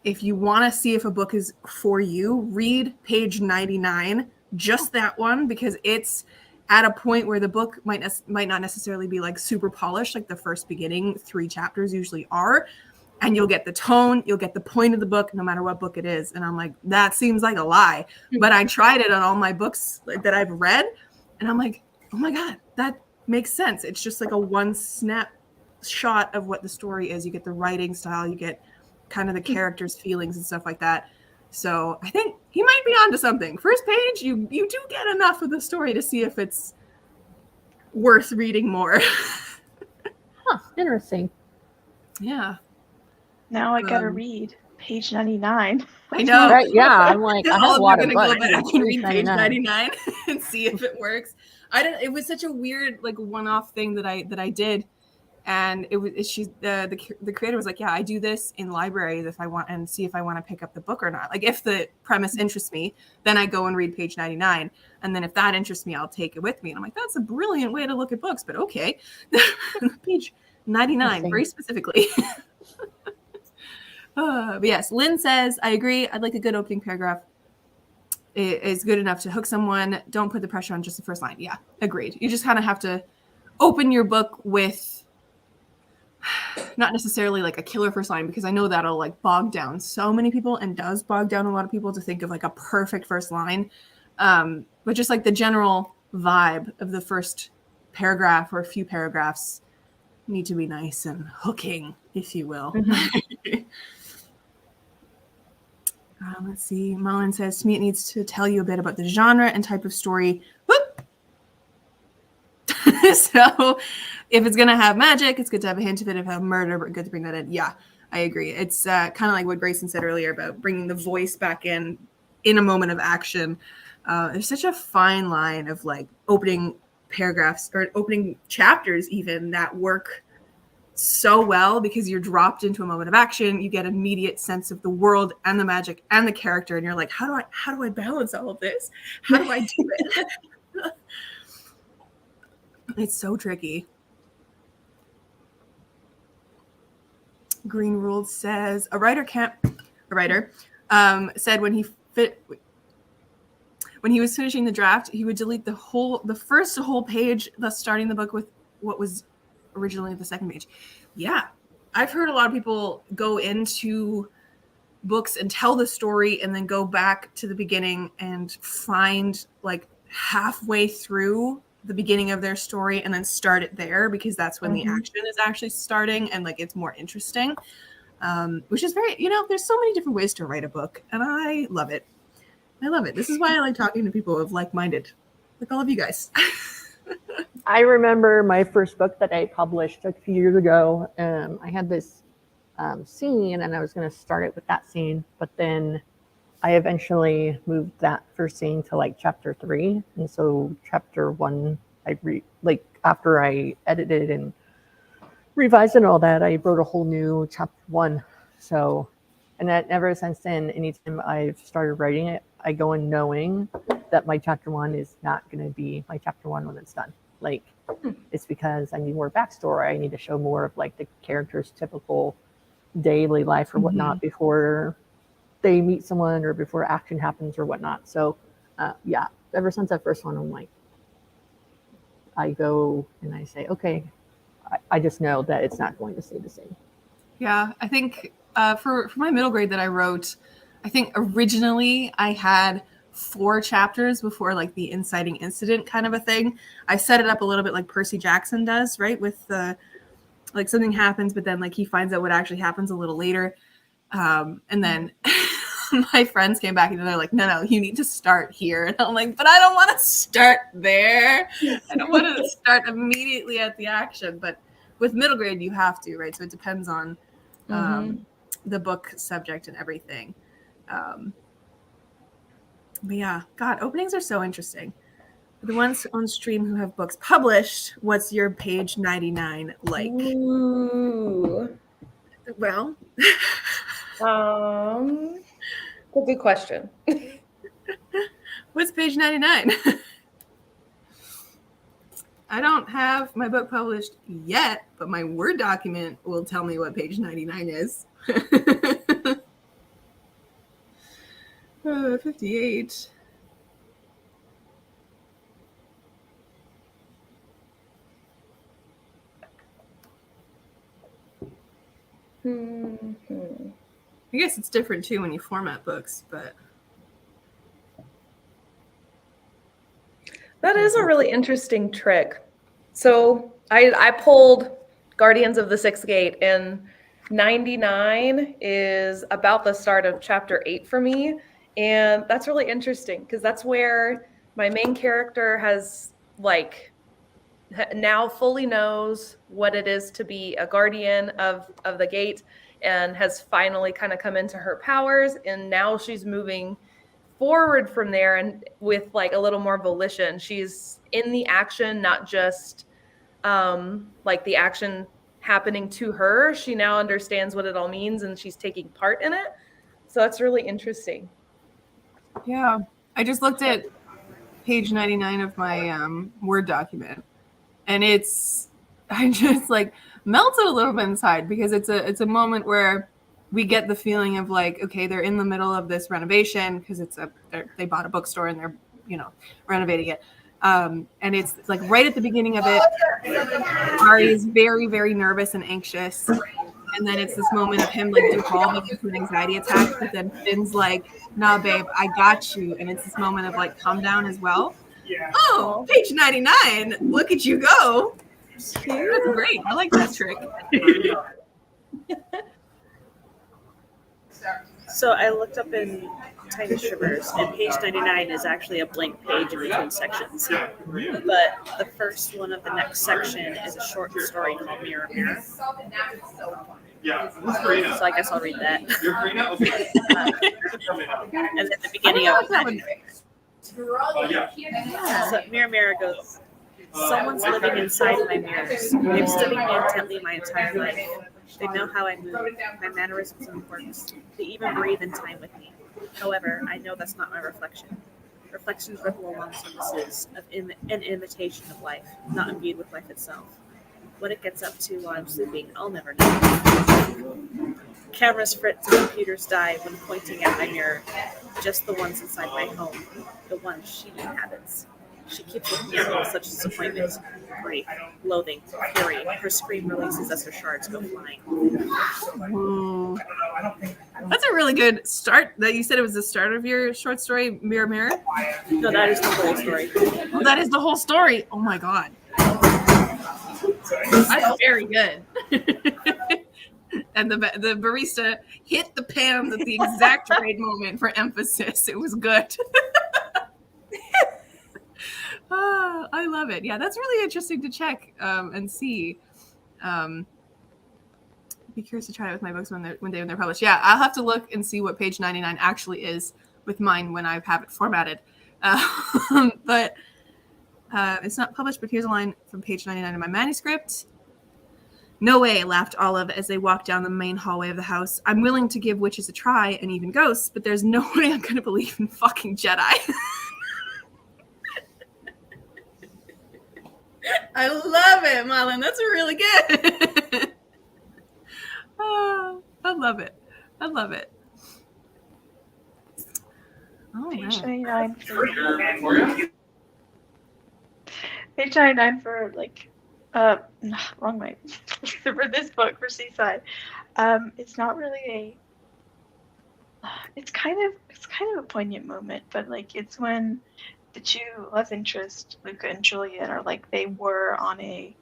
if you want to see if a book is for you, read page 99, just that one, because it's at a point where the book might not necessarily be like super polished, like the first beginning 3 chapters usually are, and you'll get the tone, you'll get the point of the book, no matter what book it is. And I'm like, that seems like a lie, but I tried it on all my books that I've read, and I'm like, oh my God, that makes sense. It's just like a one snap shot of what the story is. You get the writing style, you get kind of the characters' feelings and stuff like that. So I think he might be onto something. First page, you do get enough of the story to see if it's worth reading more. Interesting. Yeah. Now I gotta read page 99. I know. Right? Yeah, I'm like, I have a lot of go books. back and read page 99 and see if it works. It was such a weird like one-off thing that I did. And the creator was like, yeah, I do this in libraries if I want, and see if I want to pick up the book or not. Like if the premise interests me, then I go and read page 99. And then if that interests me, I'll take it with me. And I'm like, that's a brilliant way to look at books, but okay. Page 99, very specifically. But yes, Lynn says, I agree. I'd like a good opening paragraph. It is good enough to hook someone. Don't put the pressure on just the first line. Yeah, agreed. You just kind of have to open your book with not necessarily like a killer first line, because I know that'll like bog down so many people, and does bog down a lot of people to think of like a perfect first line. But just like the general vibe of the first paragraph or a few paragraphs need to be nice and hooking, if you will. Let's see. Malin says, to me, it needs to tell you a bit about the genre and type of story. Whoop! So if it's going to have magic, it's good to have a hint of it. If it have murder, but good to bring that in. Yeah, I agree. It's kind of like what Grayson said earlier about bringing the voice back in a moment of action. There's such a fine line of like opening paragraphs or opening chapters even that work so well, because you're dropped into a moment of action. You get immediate sense of the world and the magic and the character, and you're like, how do I balance all of this? How do I do it? It's so tricky. Green Ruled says a writer said when he was finishing the draft, he would delete the first whole page, thus starting the book with what was originally the second page. Yeah, I've heard a lot of people go into books and tell the story and then go back to the beginning and find like halfway through the beginning of their story and then start it there, because that's when the action is actually starting and like it's more interesting. Which is very, there's so many different ways to write a book, and I love it. I love it. This is why I like talking to people of like-minded, like all of you guys. I remember my first book that I published a few years ago. I had this scene, and I was going to start it with that scene, but then I eventually moved that first scene to like chapter 3, and so chapter 1, after I edited and revised and all that, I wrote a whole new chapter 1. So, and that ever since then, anytime I've started writing it, I go in knowing that my chapter 1 is not going to be my chapter 1 when it's done. Like, it's because I need more backstory. I need to show more of like the character's typical daily life or whatnot before they meet someone or before action happens or whatnot. So, yeah, ever since that first one, I'm like, I go and I say, okay, I just know that it's not going to stay the same. Yeah, I think for my middle grade that I wrote, I think originally I had 4 chapters before like the inciting incident kind of a thing. I set it up a little bit like Percy Jackson does, right? With like something happens, but then like he finds out what actually happens a little later. And then my friends came back and they're like, no, you need to start here. And I'm like, but I don't want to start there. I don't want to start immediately at the action. But with middle grade, you have to, right? So it depends on the book subject and everything. But yeah, God, openings are so interesting. The ones on stream who have books published, what's your page 99 like? Ooh. Well, A good question. what's page 99? I don't have my book published yet, but my Word document will tell me what page 99 is. 58. I guess it's different too when you format books, but That is a really interesting trick. So I pulled Guardians of the Sixth Gate, and 99 is about the start of chapter 8 for me. And that's really interesting because that's where my main character has like now fully knows what it is to be a guardian of the gate and has finally kind of come into her powers. And now she's moving forward from there and with like a little more volition. She's in the action, not just like the action happening to her. She now understands what it all means and she's taking part in it. So that's really interesting. yeah. I just looked at page 99 of my Word document, and I just like melted a little bit inside because it's a moment where we get the feeling of like, okay, they're in the middle of this renovation because they bought a bookstore and they're renovating it, and it's like right at the beginning of it, Ari is very, very nervous and anxious, and then it's this moment of him like devolving into an anxiety attack, but then Finn's like, nah babe, I got you, and it's this moment of like calm down as well. Oh, page 99, look at you go. That's great. I like that trick. So I looked up in Tiny Shivers, and page 99 is actually a blank page in between sections. But the first one of the next section is a short story called Mirror Mirror. Yeah. So I guess I'll read that. And then the beginning of So Mirror Mirror goes, someone's living inside my mirrors. They've studied me intently my entire life. They know how I move, my mannerisms and quirks. They even breathe in time with me. However, I know that's not my reflection. Reflections ripple along surfaces of an imitation of life, not imbued with life itself. What it gets up to while I'm sleeping, I'll never know. Cameras fritz and computers die when pointing at my mirror. Just the ones inside my home, the ones she inhabits. She keeps looking at me with such disappointment, grief, loathing, fury. Her scream releases as her shards go flying. Ooh. That's a really good start. That you said it was the start of your short story, Mirror Mirror? No, that is the whole story. Oh, that is the whole story. Oh my god. That's very good. And the barista hit the pan at the exact right moment for emphasis. It was good. Oh, I love it. Yeah, that's really interesting to check and see. Be curious to try it with my books when they're published. Yeah, I'll have to look and see what page 99 actually is with mine when I have it formatted. But it's not published, but here's a line from page 99 of my manuscript. No way, laughed Olive as they walked down the main hallway of the house. I'm willing to give witches a try and even ghosts, but there's no way I'm going to believe in fucking Jedi. I love it, Marlon. That's really good. Oh, I love it. I love it. Oh, Page man. 99 Page 99 for like wrong way. For this book for Seaside. It's not really it's kind of a poignant moment, but like it's when the two love interest, Luca and Julian, are like they were on a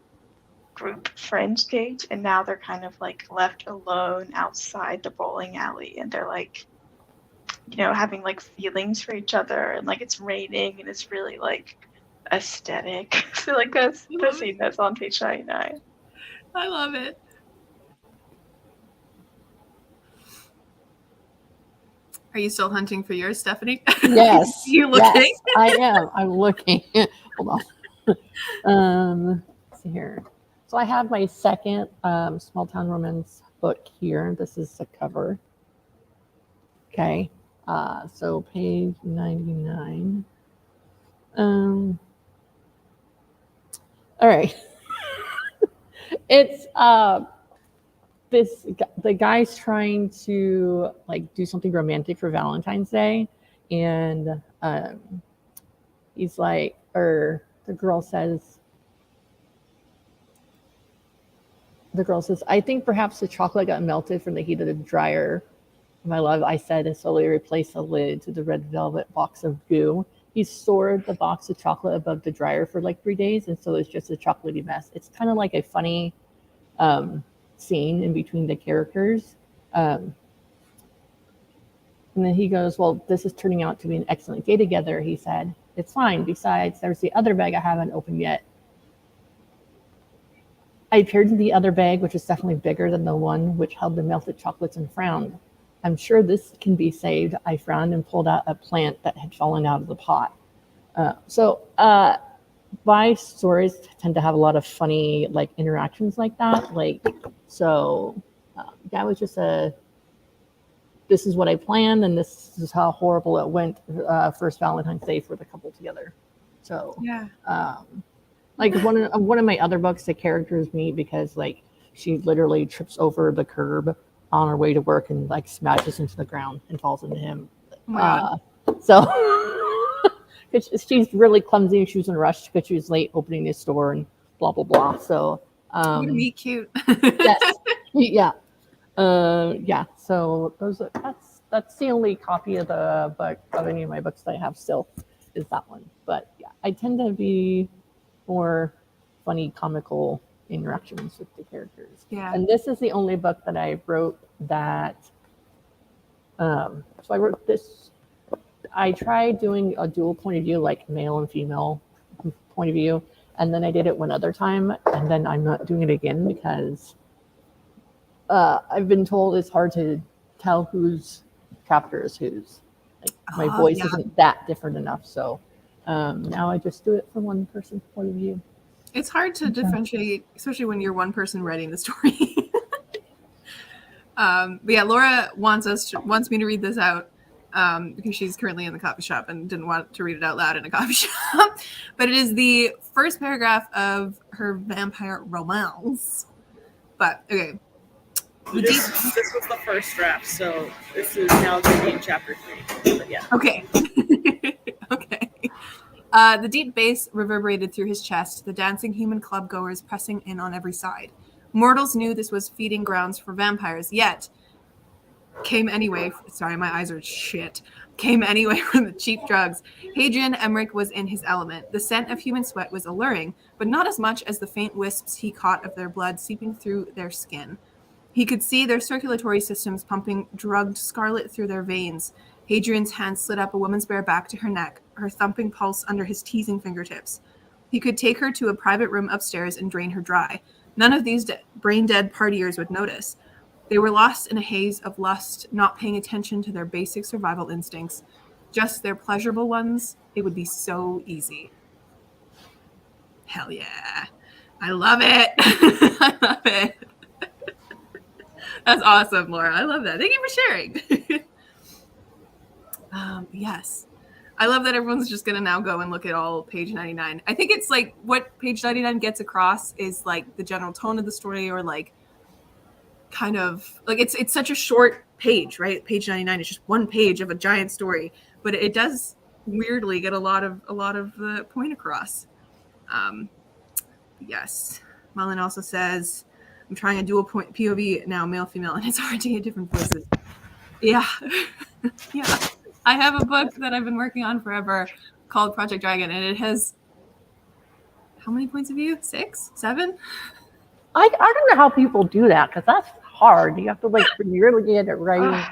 group friend date and now they're kind of like left alone outside the bowling alley and they're like, you know, having like feelings for each other and like it's raining and it's really like aesthetic. So like that's the scene that's on page 99. I love it. Are you still hunting for yours, Stephanie? Yes. You looking? Yes, I am. I'm looking. Hold on. Let's see here. So I have my second small town romance book here. This is the cover. Okay. So page 99. All right. It's the guy's trying to like do something romantic for Valentine's Day, and he's like, or the girl says, I think perhaps the chocolate got melted from the heat of the dryer. My love, I said, and slowly replaced the lid to the red velvet box of goo. He stored the box of chocolate above the dryer for like 3 days, and so it's just a chocolatey mess. It's kind of like a funny scene in between the characters. And then he goes, well, this is turning out to be an excellent day together, he said. It's fine. Besides, there's the other bag I haven't opened yet. I peered into the other bag, which is definitely bigger than the one which held the melted chocolates, and frowned. I'm sure this can be saved. I frowned and pulled out a plant that had fallen out of the pot. My stories tend to have a lot of funny like interactions like that. That was just this is what I planned, and this is how horrible it went first Valentine's Day for the couple together. So Yeah. like one of my other books, the characters meet because like she literally trips over the curb on her way to work and like smashes into the ground and falls into him. Oh my God. So she's really clumsy and she was in a rush because she was late opening the store and blah blah blah. So Wouldn't be cute. yes, yeah, yeah. So that's the only copy of the book of any of my books that I have still is that one. But yeah, I tend to be more funny, comical interactions with the characters. Yeah. And this is the only book that I wrote that. So I wrote this. I tried doing a dual point of view, like male and female point of view, and then I did it one other time, and then I'm not doing it again because I've been told it's hard to tell whose chapter is whose. Like my voice isn't that different enough, so now I just do it from one person's point of view. It's hard to differentiate, especially when you're one person writing the story. But yeah, Laura wants me to read this out because she's currently in the coffee shop and didn't want to read it out loud in a coffee shop. But it is the first paragraph of her vampire romance. But okay. This was the first draft, so this is now going to be in chapter 3. But yeah. Okay. Okay. The deep bass reverberated through his chest, the dancing human club-goers pressing in on every side. Mortals knew this was feeding grounds for vampires, yet came anyway. Sorry, my eyes are shit. Came anyway from the cheap drugs. Hadrian Emmerich was in his element. The scent of human sweat was alluring, but not as much as the faint wisps he caught of their blood seeping through their skin. He could see their circulatory systems pumping drugged scarlet through their veins. Hadrian's hand slid up a woman's bare back to her neck, her thumping pulse under his teasing fingertips. He could take her to a private room upstairs and drain her dry. None of these brain-dead partiers would notice. They were lost in a haze of lust, not paying attention to their basic survival instincts, just their pleasurable ones. It would be so easy. Hell yeah. I love it. I love it. That's awesome, Laura. I love that. Thank you for sharing. Yes. I love that everyone's just going to now go and look at all page 99. I think it's like what page 99 gets across is like the general tone of the story, or like kind of like it's such a short page, right? Page 99 is just one page of a giant story, but it does weirdly get a lot of the point across. Yes. Marlon also says, I'm trying a dual point POV now, male, female, and it's hard to get different voices. Yeah. Yeah. I have a book that I've been working on forever called Project Dragon, and it has how many points of view? 6? 7? I don't know how people do that, because that's hard. You have to like really get it right.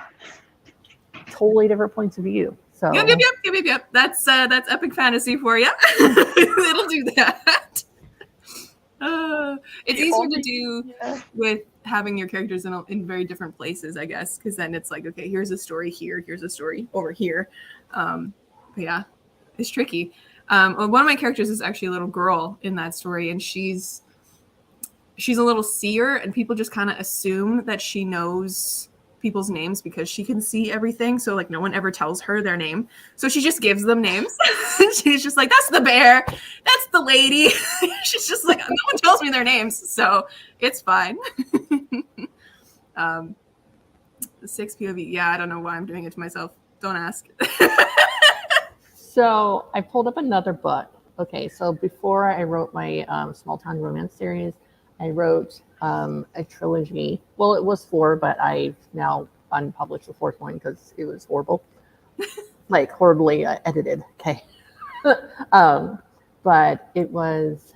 Totally different points of view. So Yep. That's epic fantasy for you. It'll do that. It's easier to do with having your characters in very different places, I guess, because then it's like, okay, here's a story here, here's a story over here. But yeah, it's tricky. One of my characters is actually a little girl in that story, and she's a little seer, and people just kind of assume that she knows people's names because she can see everything. So like no one ever tells her their name. So she just gives them names. She's just like, that's the bear. That's the lady. She's just like, no one tells me their names. So it's fine. 6 POV. Yeah, I don't know why I'm doing it to myself. Don't ask. So I pulled up another book. Okay, so before I wrote my small town romance series, I wrote a trilogy. Well, it was 4, but I've now unpublished the 4th one because it was horrible, like horribly edited. Okay, but it was.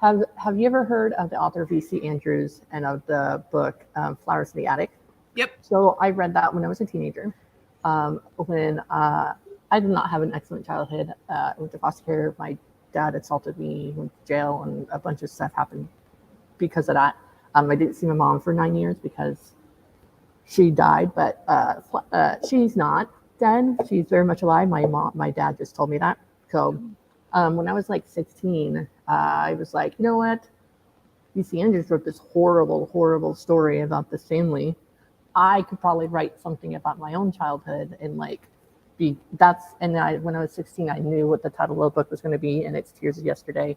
Have you ever heard of the author V.C. Andrews and of the book Flowers in the Attic? Yep. So I read that when I was a teenager. When I did not have an excellent childhood. I went to foster care. My dad assaulted me, went to jail, and a bunch of stuff happened because of that. I didn't see my mom for 9 years because she died, but she's not dead. She's very much alive. My dad just told me that. So when I was like 16, I was like, you know what? V.C. Andrews wrote this horrible, horrible story about this family. I could probably write something about my own childhood and like when I was 16, I knew what the title of the book was going to be, and it's Tears of Yesterday.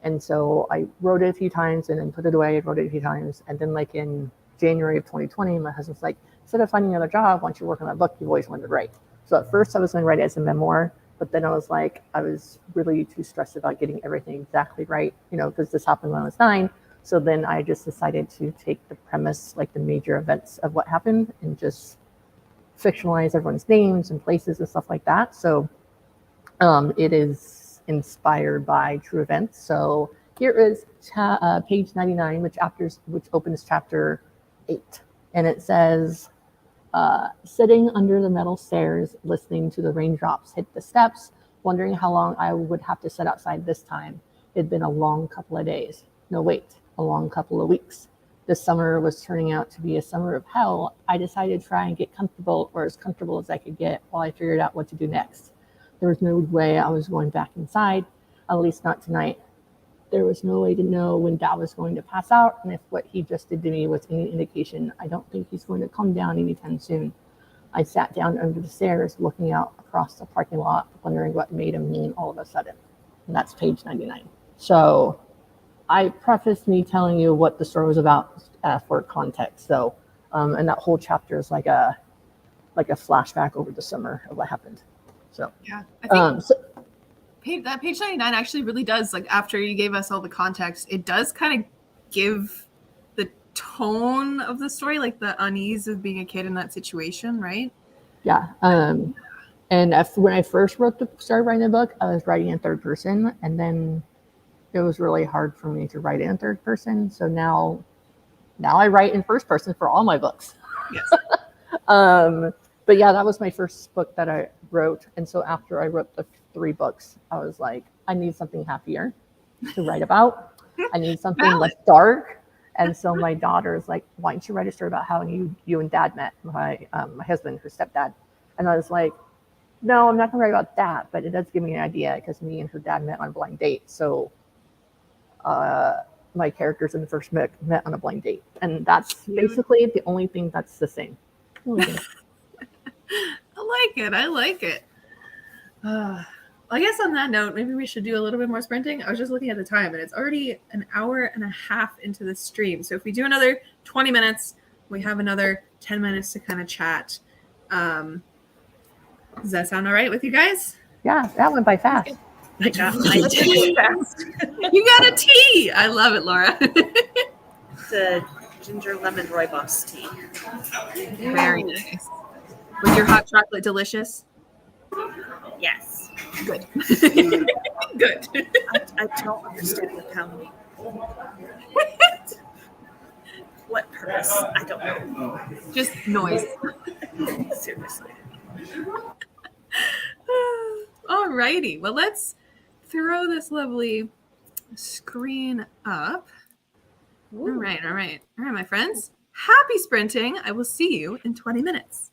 And so I wrote it a few times and then put it away. I wrote it a few times. And then like in January of 2020, my husband's like, instead of finding another job, why don't you work on that book you've always wanted to write? So at first I was going to write it as a memoir, but then I was like, I was really too stressed about getting everything exactly right, because this happened when I was 9. So then I just decided to take the premise, like the major events of what happened, and just fictionalize everyone's names and places and stuff like that. So it is inspired by true events. So here is page 99, which opens chapter 8. And it says, sitting under the metal stairs, listening to the raindrops hit the steps, wondering how long I would have to sit outside this time. It'd been a long couple of days. No, wait, a long couple of weeks. This summer was turning out to be a summer of hell. I decided to try and get comfortable, or as comfortable as I could get, while I figured out what to do next. There was no way I was going back inside, at least not tonight. There was no way to know when Dad was going to pass out, and if what he just did to me was any indication, I don't think he's going to come down anytime soon. I sat down under the stairs, looking out across the parking lot, wondering what made him mean all of a sudden. And that's page 99. So I prefaced me telling you what the story was about for context. So, and that whole chapter is like a flashback over the summer of what happened. So, Yeah, I think so page 99 actually really does, like, after you gave us all the context, it does kind of give the tone of the story, like the unease of being a kid in that situation, right? yeah. And when I first started writing the book, I was writing in third person, and then it was really hard for me to write in third person. So now I write in first person for all my books. Yes. But yeah, that was my first book that I wrote. And so after I wrote the 3 books, I was like, I need something happier to write about. I need something less dark. And so my daughter is like, why don't you write a story about how you and dad met, my husband, her stepdad. And I was like, no, I'm not going to write about that, but it does give me an idea because me and her dad met on a blind date. So my characters in the first book met on a blind date. And that's basically the only thing that's the same. I like it. I guess on that note, maybe we should do a little bit more sprinting. I was just looking at the time, and it's already an hour and a half into the stream. So if we do another 20 minutes, we have another 10 minutes to kind of chat. Does that sound all right with you guys? Yeah, that went by fast. I got my Let's tea. go fast. You got a tea. I love it, Laura. The ginger lemon rooibos tea. Very nice. Was your hot chocolate delicious? Yes. Good. Good. I don't understand the pounding. What purpose? I don't know. Just noise. Seriously. All righty. Well, let's throw this lovely screen up. All right, my friends. Happy sprinting. I will see you in 20 minutes.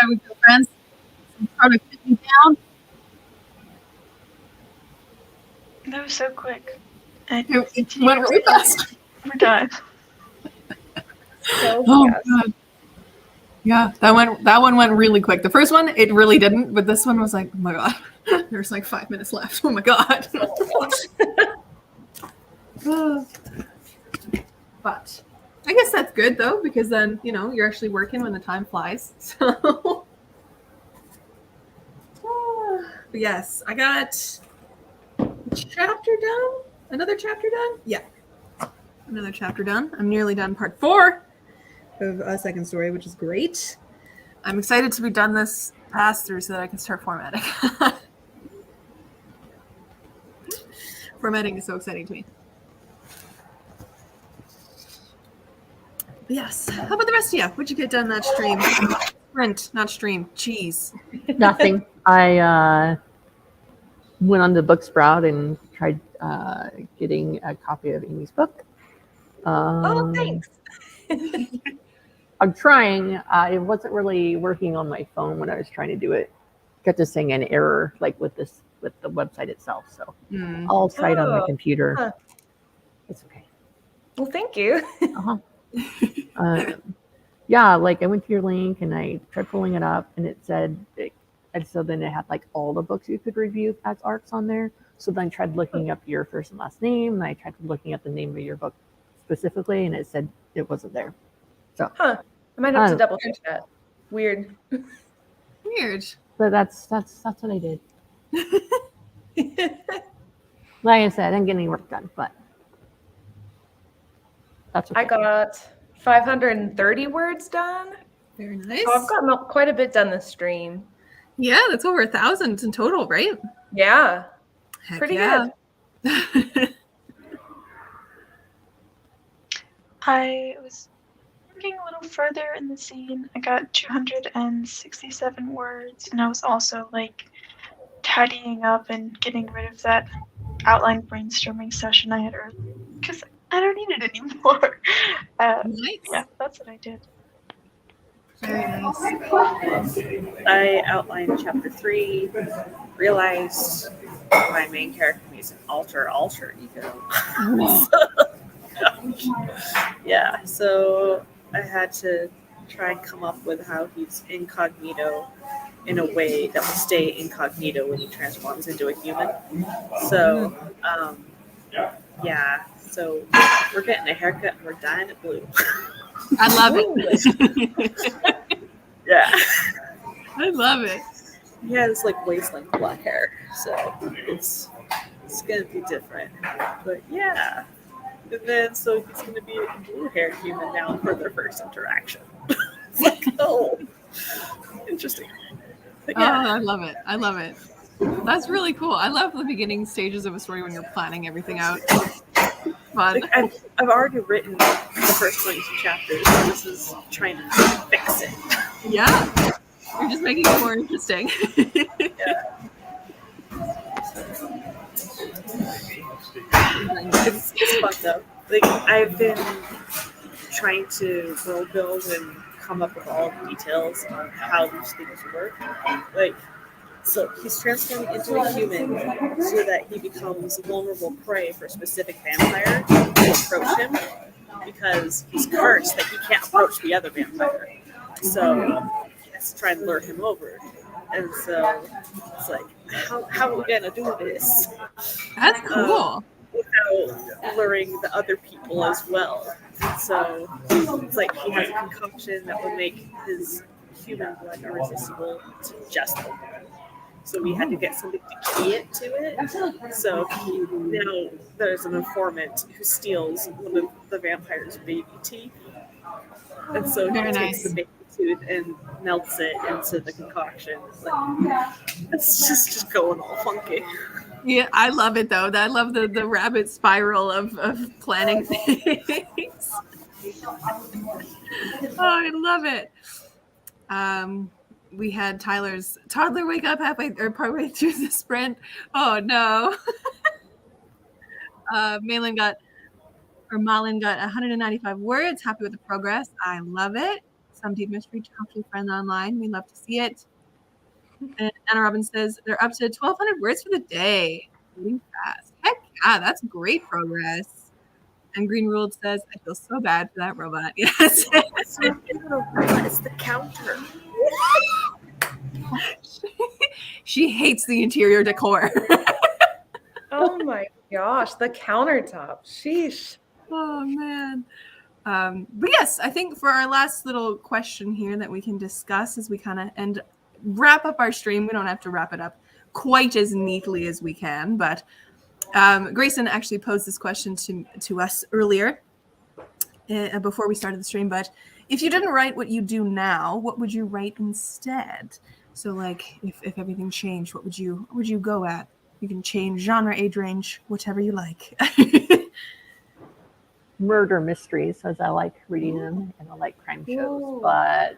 How we go, friends? Some productivity down. That was so quick. It went really fast. We're done. So Oh fast. god. Yeah, that one went really quick. The first one, it really didn't, but this one was like, oh my god. There's like 5 minutes left. Oh my god. But I guess that's good though, because then, you know, you're actually working when the time flies. So but yes, I got a chapter done. Another chapter done? Yeah. Another chapter done. I'm nearly done part 4 of a second story, which is great. I'm excited to be done this pass through so that I can start formatting. Formatting is so exciting to me. But yes. How about the rest of you? What'd you get done that stream? Sprint, not stream. Jeez. Nothing. I went on the Booksprout and tried getting a copy of Amy's book. Oh, thanks. I'm trying. It wasn't really working on my phone when I was trying to do it. Got to saying an error like with the website itself. So I'll try it on my computer. Huh. It's okay. Well, thank you. Yeah, like I went to your link and I tried pulling it up and it said, and so then it had like all the books you could review as arcs on there. So then I tried looking up your first and last name and I tried looking up the name of your book specifically and it said it wasn't there. So I might have to double check that. Weird. Weird. but that's what I did. Like I said, I didn't get any work done, but that's okay. I got 530 words done. Very nice. So I've gotten quite a bit done this stream. Yeah, that's over 1,000 in total, right? Yeah. Heck Pretty yeah. good. I was working a little further in the scene. I got 267 words, and I was also like tidying up and getting rid of that outline brainstorming session I had earlier because I don't need it anymore. Nice. Yeah, that's what I did. Very nice. I outlined chapter 3, realized my main character needs an alter ego. Yeah, so I had to try and come up with how he's incognito in a way that will stay incognito when he transforms into a human. So, yeah, so we're getting a haircut and we're dyeing it blue. I love it. Yeah. I love it. He has like waist-length black hair, so it's gonna be different. But yeah. And then so he's gonna be a blue-haired human now for their first interaction. It's like, oh, interesting. But yeah. Oh, I love it. I love it. That's really cool. I love the beginning stages of a story when you're planning everything out. Fun. Like, I've already written the first 22 chapters, so this is trying to fix it. Yeah. You're just making it more interesting. Yeah. It's fun though. Like I've been trying to world build and come up with all the details on how these things work. Like, so he's transforming into a human so that he becomes vulnerable prey for a specific vampire to approach him because he's cursed that he can't approach the other vampire. So he has to try and lure him over. And so it's like, how are we gonna do this? That's cool. Without luring the other people as well. So it's like he has a concoction that will make his human blood irresistible to just the woman. So we had to get somebody to key it to it. So now there's an informant who steals one of the vampire's baby teeth. And so he takes the baby tooth and melts it into the concoction. Like, it's just going all funky. Yeah, I love it though. I love the rabbit spiral of planning things. Oh, I love it. We had Tyler's toddler wake up partway through the sprint. Oh no. Malin got 195 words. Happy with the progress. I love it. some deep mystery. Talk to a friend online. We love to see it. And Anna Robbins says they're up to 1,200 words for the day. Reading fast. Heck yeah, that's great progress. And Green Ruled says, I feel so bad for that robot. Yes. It's not even a robot, it's the counter. She hates the interior decor. Oh my gosh, the countertop. Sheesh. Oh man. But yes, I think for our last little question here that we can discuss as we kind of wrap up our stream, we don't have to wrap it up quite as neatly as we can, but Grayson actually posed this question to us earlier before we started the stream. But if you didn't write what you do now, what would you write instead? So like if everything changed, what would you go at? You can change genre, age range, whatever you like. Murder mysteries, as I like reading them, and I like crime shows. Ooh. But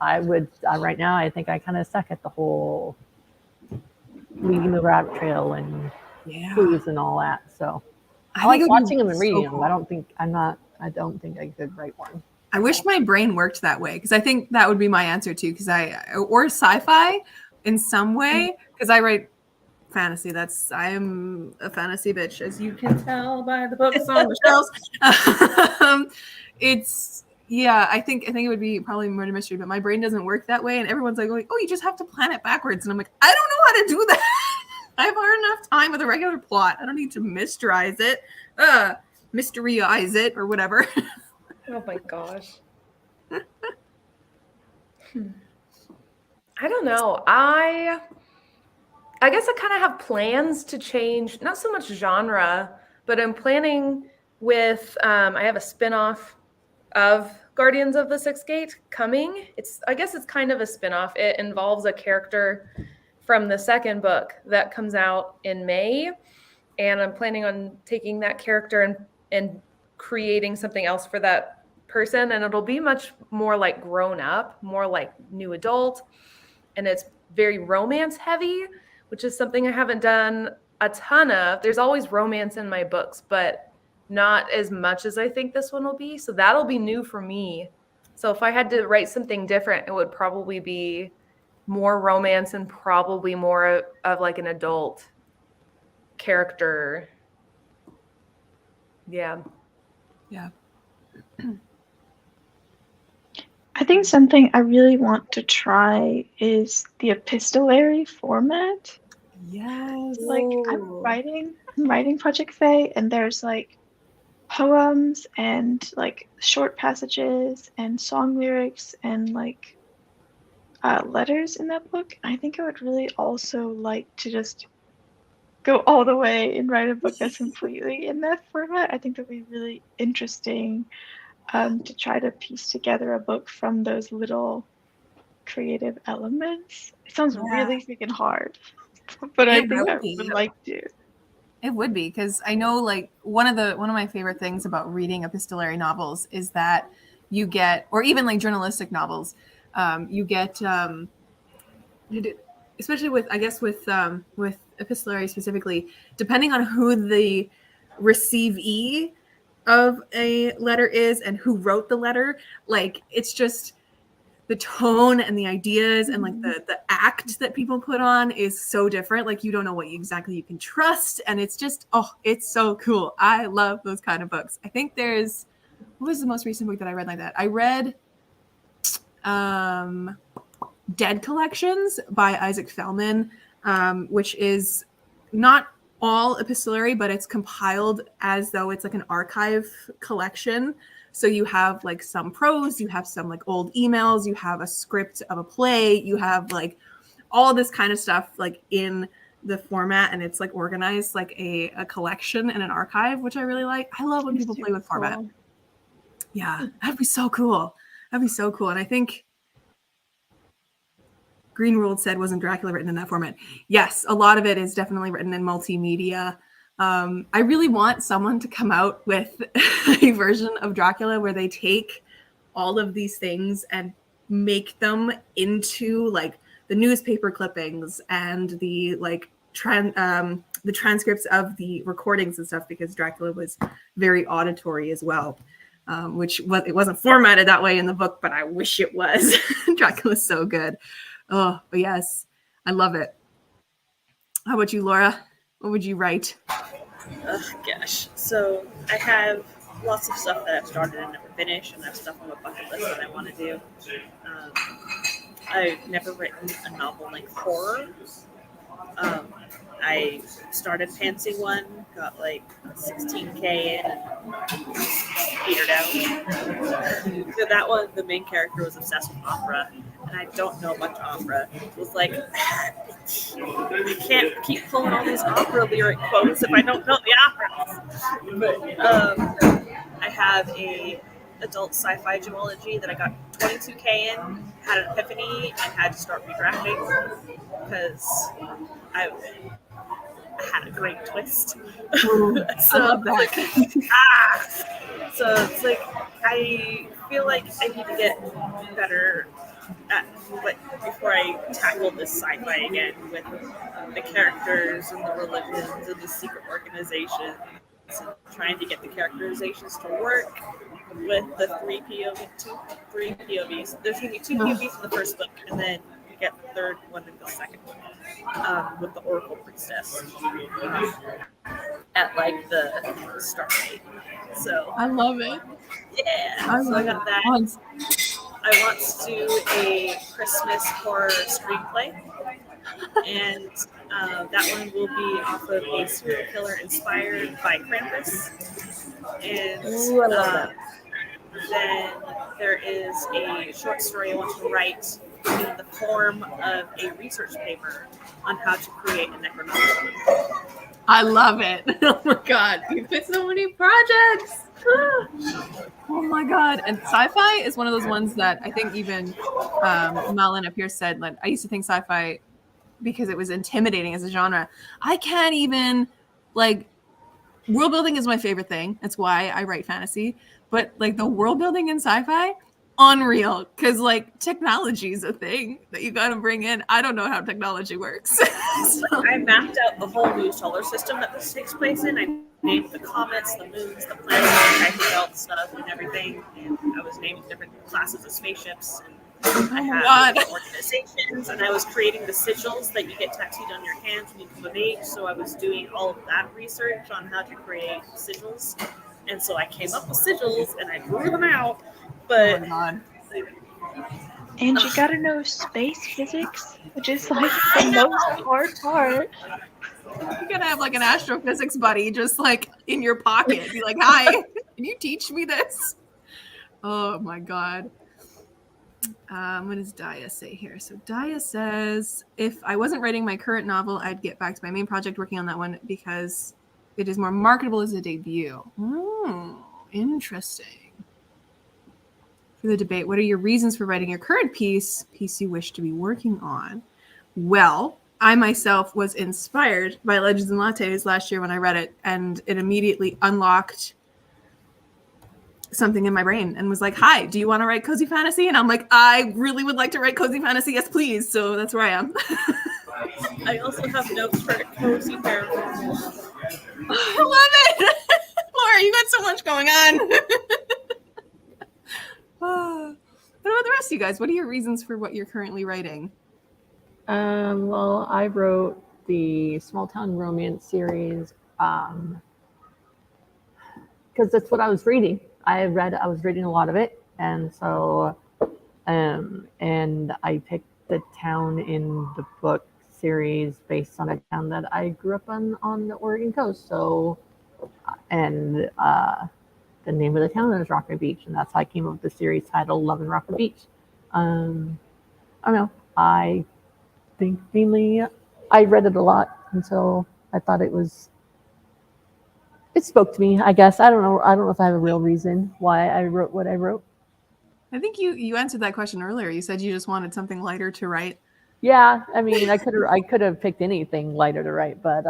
I would right now, I think I kind of suck at the whole leading the rabbit trail and clues and all that. So I like watching them and reading them. I don't think I could write one. I wish my brain worked that way, because I think that would be my answer too. Or sci-fi in some way, because I write fantasy. I am a fantasy bitch, as you can tell by the books on the shelves. I think it would be probably murder mystery, but my brain doesn't work that way. And everyone's like, oh, you just have to plan it backwards. And I'm like, I don't know how to do that. I have hard enough time with a regular plot. I don't need to mysterize it, or whatever. Oh my gosh. I don't know. I guess I kind of have plans to change, not so much genre, but I'm planning with, I have a spinoff of Guardians of the Sixth Gate coming. I guess it's kind of a spinoff. It involves a character from the second book that comes out in May. And I'm planning on taking that character and creating something else for that person. And it'll be much more like grown up, more like new adult. And it's very romance heavy, which is something I haven't done a ton of. There's always romance in my books, but not as much as I think this one will be. So that'll be new for me. So if I had to write something different, it would probably be more romance and probably more of like an adult character. Yeah. I think something I really want to try is the epistolary format. Yes. Like I'm writing Project Fae, and there's like poems and like short passages and song lyrics and like letters in that book. I think I would really also like to just go all the way and write a book that's completely in that format. I think that'd be really interesting to try to piece together a book from those little creative elements. It sounds really freaking hard, but I think I would like to. It would be, because I know like one of my favorite things about reading epistolary novels is that you get, or even like journalistic novels, you get, especially with epistolary specifically, depending on who the receivee of a letter is and who wrote the letter, like it's just the tone and the ideas and like the act that people put on is so different. Like you don't know what exactly you can trust, and it's just it's so cool. I love those kind of books. I think what was the most recent book that I read like that? I read Dead Collections by Isaac Fellman, which is not all epistolary, but it's compiled as though it's like an archive collection. So you have like some prose, you have some like old emails, you have a script of a play, you have like all this kind of stuff like in the format, and it's like organized like a collection and an archive, which I really like. I love when people play with format. Yeah, that'd be so cool. That'd be so cool. And I think Green Ruled said, wasn't Dracula written in that format? Yes, a lot of it is definitely written in multimedia. I really want someone to come out with a version of Dracula where they take all of these things and make them into like the newspaper clippings and the like the transcripts of the recordings and stuff, because Dracula was very auditory as well. which it wasn't formatted that way in the book, but I wish it was. Dracula's so good. Oh, but yes, I love it. How about you, Laura? What would you write? Gosh. So I have lots of stuff that I've started and never finished, and I have stuff on my bucket list that I want to do. I've never written a novel-length horror. I started pantsing one, got like 16K in, and petered out. So that one, the main character was obsessed with opera, and I don't know much opera. It was like, I can't keep pulling all these opera lyric quotes if I don't know the opera. But I have a adult sci-fi duology that I got 22K in, had an epiphany, and had to start redrafting because I had a great twist. Ooh, So, I love that. So it's like I feel like I need to get better at before I tackle this sci-fi again with the characters and the religions and the secret organizations, and trying to get the characterizations to work with the three POVs. There's going to be two POVs in the first book, and then you get the third one in the second one with the Oracle Priestess at like the start date. So I love it. yeah, I got that. I want to do a Christmas horror screenplay, and that one will be off of a serial killer inspired by Krampus. And Ooh, I love that. then there is a short story I want to write in the form of a research paper on how to create a Necronomicon. I love it. Oh my god, you fit so many projects. Oh my god. And sci-fi is one of those ones that I think even Malin up here said, like, I used to think sci-fi because it was intimidating as a genre. I can't even, like, world building is my favorite thing. That's why I write fantasy. But like the world building in sci-fi, unreal. Because like technology is a thing that you got to bring in. I don't know how technology works. So. I mapped out the whole new solar system that this takes place in. I named the comets, the moons, the planets, the Kuiper belt stuff, and everything. And I was naming different classes of spaceships. And I had organizations, and I was creating the sigils that you get tattooed on your hands when you come of age. So I was doing all of that research on how to create sigils. And so I came up with sigils, and I drew them out. But oh my God. And you gotta know space physics, which is like the most hard part. You gotta have like an astrophysics buddy just like in your pocket. Be like, hi, can you teach me this? Oh my God. What does Daya say here? So Daya says, if I wasn't writing my current novel, I'd get back to my main project working on that one because it is more marketable as a debut. Oh, interesting. For the debate, what are your reasons for writing your current piece you wish to be working on? Well, I myself was inspired by Legends and Lattes last year when I read it, and it immediately unlocked something in my brain and was like, hi, do you want to write cozy fantasy? And I'm like, I really would like to write cozy fantasy. Yes, please. So that's where I am. I also have notes for cozy therapy. I love it. Laura, you got so much going on. What about the rest of you guys? What are your reasons for what you're currently writing? Well, I wrote the Small Town Romance series because that's what I was reading. I was reading a lot of it, and so and I picked the town in the book series based on a town that I grew up on the Oregon coast. So, and the name of the town is Rockaway Beach, and that's how I came up with the series title Love in Rockaway Beach. I don't know. I think mainly I read it a lot, and so I thought it spoke to me, I guess. I don't know if I have a real reason why I wrote what I wrote. I think you answered that question earlier. You said you just wanted something lighter to write. Yeah, I mean, I could have picked anything lighter to write, but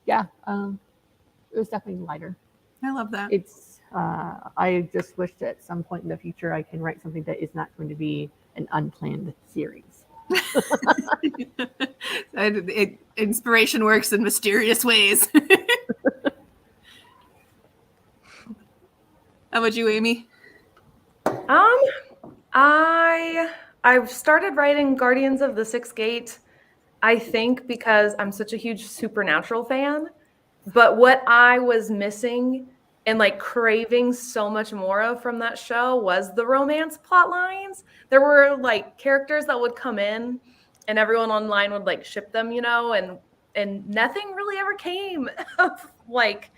yeah, it was definitely lighter. I love that. It's I just wish that at some point in the future I can write something that is not going to be an unplanned series. Inspiration works in mysterious ways. How about you, Amy? I've started writing Guardians of the Sixth Gate, I think because I'm such a huge Supernatural fan. But what I was missing and like craving so much more of from that show was the romance plot lines. There were like characters that would come in and everyone online would like ship them, and nothing really ever came of like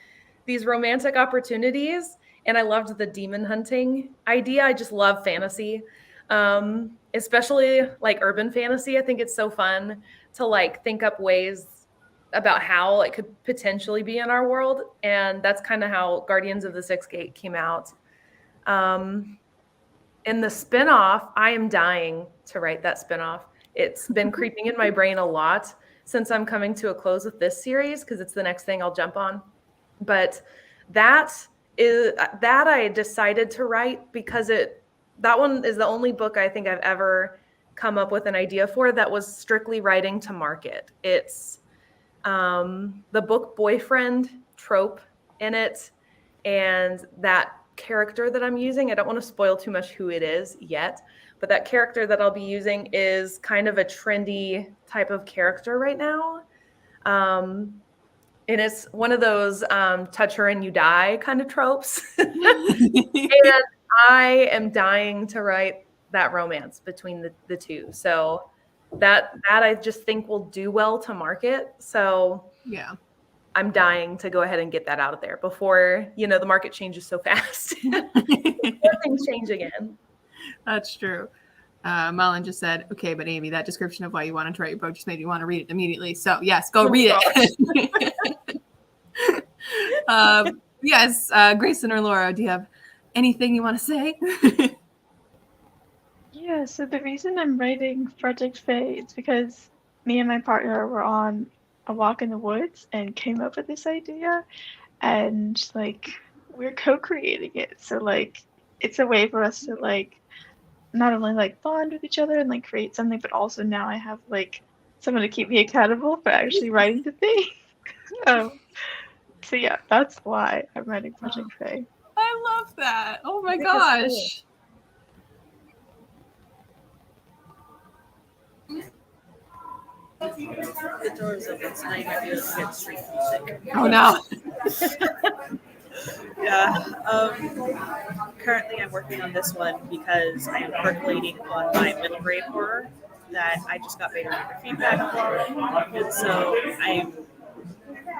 these romantic opportunities. And I loved the demon hunting idea. I just love fantasy. Especially like urban fantasy. I think it's so fun to like think up ways about how it could potentially be in our world. And that's kind of how Guardians of the Sixth Gate came out. In the spinoff, I am dying to write that spinoff. It's been creeping in my brain a lot since I'm coming to a close with this series because it's the next thing I'll jump on. But that I decided to write because that one is the only book I think I've ever come up with an idea for that was strictly writing to market. It's the book boyfriend trope in it, and that character that I'm using, I don't want to spoil too much who it is yet, but that character that I'll be using is kind of a trendy type of character right now. And it's one of those touch her and you die kind of tropes. And I am dying to write that romance between the two. So that I just think will do well to market. So Yeah. I'm dying to go ahead and get that out there before, the market changes so fast. Before things change again. That's true. Mullen just said, okay, but Amy, that description of why you wanted to write your book just made you want to read it immediately. So yes, go read it. Yes, Grayson or Laura, do you have anything you want to say? Yeah, so the reason I'm writing Project Faye is because me and my partner were on a walk in the woods and came up with this idea, and like we're co-creating it. So like it's a way for us to like not only like bond with each other and like create something, but also now I have like someone to keep me accountable for actually writing the thing. So yeah, that's why I'm writing Project Faye. I love that. Oh my I think it's cool. gosh. The door's open, so now you might be able to get street music. Oh no. Yeah. Currently, I'm working on this one because I am percolating on my middle grade horror that I just got beta reader feedback for, and so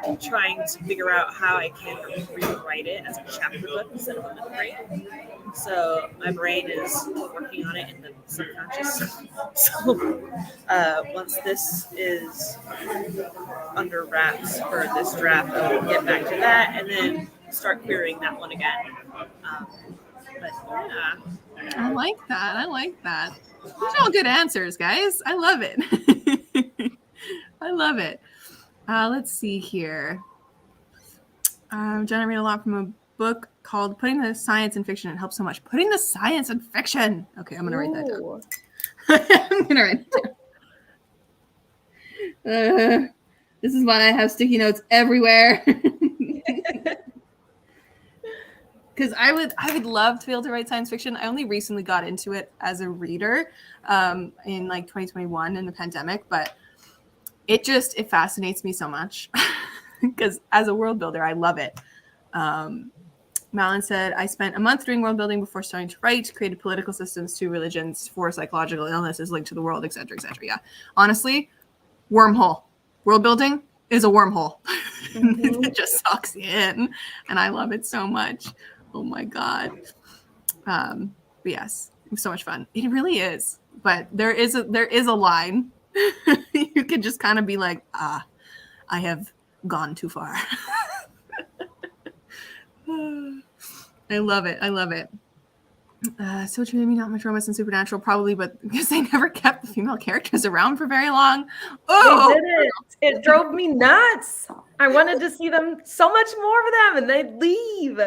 I'm trying to figure out how I can rewrite it as a chapter book instead of a middle grade. So my brain is working on it in the subconscious. So once this is under wraps for this draft, I'll get back to that and then start querying that one again. But yeah. I like that. I like that. These are all good answers, guys. I love it. I love it. Let's see here. Jen, I read a lot from a book called Putting the Science in Fiction. It helps so much. Putting the Science in Fiction. Okay, I'm going to write that down. I'm going to write it down. This is why I have sticky notes everywhere. Because I would love to be able to write science fiction. I only recently got into it as a reader in like 2021 in the pandemic, but it fascinates me so much because as a world builder, I love it. Malin said, I spent a month doing world building before starting to write, created political systems, 2 religions, 4 psychological illnesses linked to the world, etc., etc. Yeah. Honestly, wormhole. World building is a wormhole. Mm-hmm. It just sucks you in. And I love it so much. Oh my God. But yes, it was so much fun. It really is. But there is a line. You could just kind of be like, I have gone too far. I love it. I love it. So true, maybe not much romance and supernatural, probably, but because they never kept the female characters around for very long. Oh, they didn't. It drove me nuts. I wanted to see them so much more of them, and they'd leave.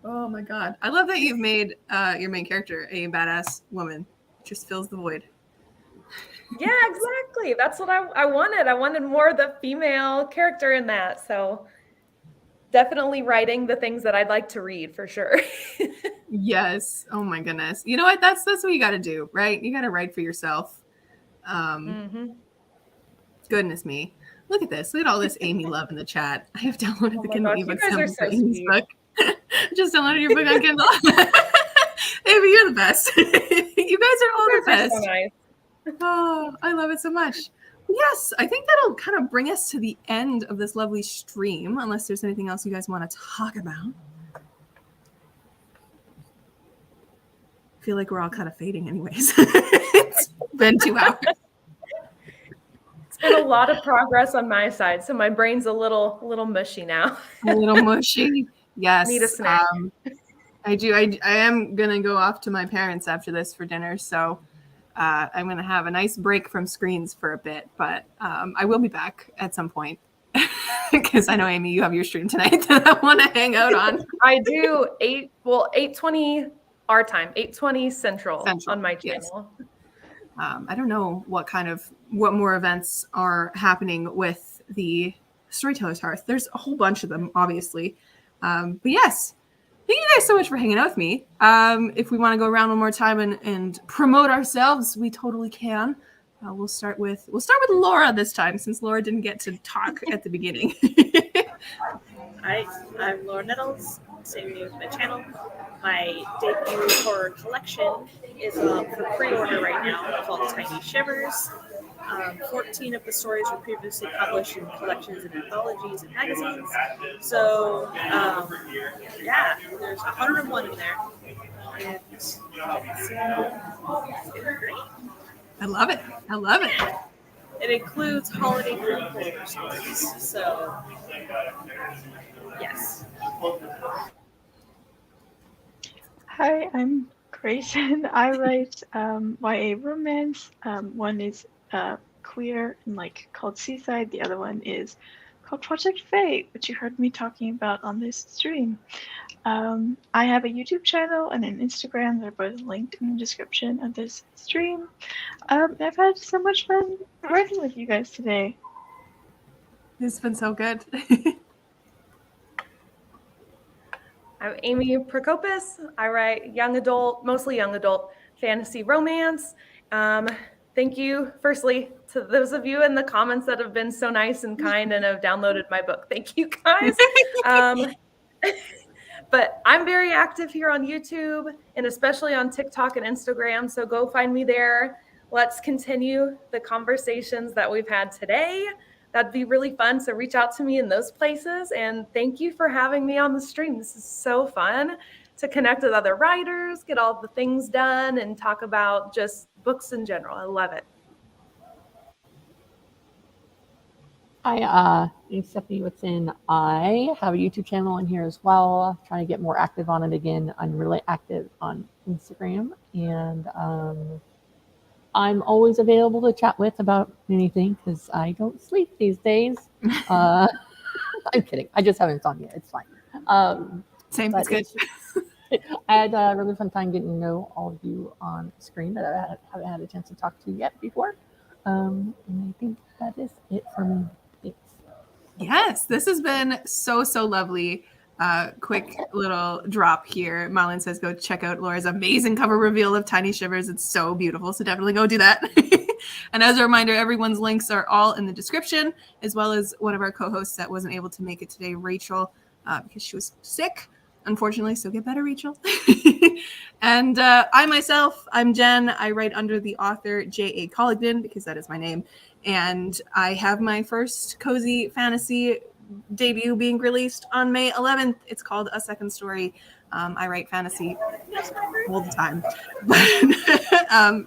Oh my God. I love that you've made your main character a badass woman. It just fills the void. Yeah, exactly. That's what I wanted. I wanted more of the female character in that. So definitely writing the things that I'd like to read for sure. Yes. Oh my goodness. You know what? That's what you got to do, right? You got to write for yourself. Goodness me. Look at this. Look at all this Amy love in the chat. I have downloaded the my Kindle gosh, you ebook guys are sample for so Amy's sweet. book. Just downloaded your book on Kindle. Amy, you're the best. You guys are all the best. So nice. Oh, I love it so much. Yes, I think that'll kind of bring us to the end of this lovely stream, unless there's anything else you guys want to talk about. I feel like we're all kind of fading anyways. It's been 2 hours. It's been a lot of progress on my side, so my brain's a little mushy now. A little mushy. Yes. Need a snack. I do. I am going to go off to my parents after this for dinner, so I'm going to have a nice break from screens for a bit, but I will be back at some point because I know, Amy, you have your stream tonight that I want to hang out on. I do 8:20 our time, 8:20 Central on my channel. Yes. I don't know what more events are happening with the Storytellers Hearth. There's a whole bunch of them, obviously. But yes, thank you guys so much for hanging out with me. If we want to go around one more time and promote ourselves, we totally can. We'll start with Laura this time, since Laura didn't get to talk at the beginning. Hi, I'm Laura Nettles. Same name as my channel. My debut horror collection is for pre-order right now, called Tiny Shivers. 14 of the stories were previously published in collections and anthologies and magazines. So, yeah, there's 101 in there. And it's great. I love it. I love it. It includes holiday group horror stories. So, yes. Hi, I'm Grayson. I write YA romance. One is queer and called Seaside. The other one is called Project Fae, which you heard me talking about on this stream. I have a YouTube channel and an Instagram. They're both linked in the description of this stream. I've had so much fun working with you guys today. It's been so good. I'm Amy Prokopis. I write mostly young adult fantasy romance. Thank you, firstly, to those of you in the comments that have been so nice and kind and have downloaded my book. Thank you, guys. But I'm very active here on YouTube and especially on TikTok and Instagram. So go find me there. Let's continue the conversations that we've had today. That'd be really fun. So reach out to me in those places. And thank you for having me on the stream. This is so fun to connect with other writers, get all the things done, and talk about just books in general. I love it. Hi, I'm Stephanie Whitson. I have a YouTube channel on here as well. Trying to get more active on it again. I'm really active on Instagram, and I'm always available to chat with about anything because I don't sleep these days. I'm kidding. I just have insomnia. It's fine. Same. It's good. I had a really fun time getting to know all of you on screen that I haven't had a chance to talk to yet before. And I think that is it for me. Thanks. Yes, this has been so lovely. Quick little drop here. Marlon says go check out Laura's amazing cover reveal of Tiny Shivers. It's so beautiful, so definitely go do that. And as a reminder, everyone's links are all in the description, as well as one of our co-hosts that wasn't able to make it today, Rachel, because she was sick, unfortunately. So get better, Rachel. And I'm Jen. I write under the author J.A. Colligdon because that is my name. And I have my first cozy fantasy debut being released on May 11th. It's called A Second Story. I write fantasy all the time. But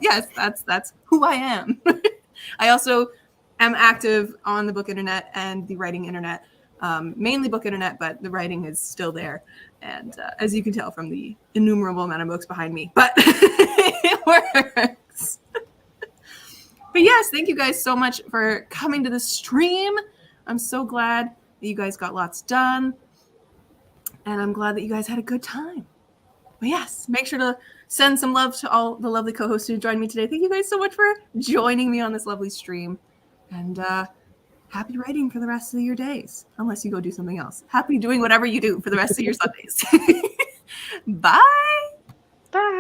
yes, that's who I am. I also am active on the book internet and the writing internet. Mainly book internet, but the writing is still there. And as you can tell from the innumerable amount of books behind me, but it works. But yes, thank you guys so much for coming to the stream. I'm so glad that you guys got lots done. And I'm glad that you guys had a good time. But yes, make sure to send some love to all the lovely co-hosts who joined me today. Thank you guys so much for joining me on this lovely stream. And happy writing for the rest of your days, unless you go do something else. Happy doing whatever you do for the rest of your Sundays. Bye. Bye.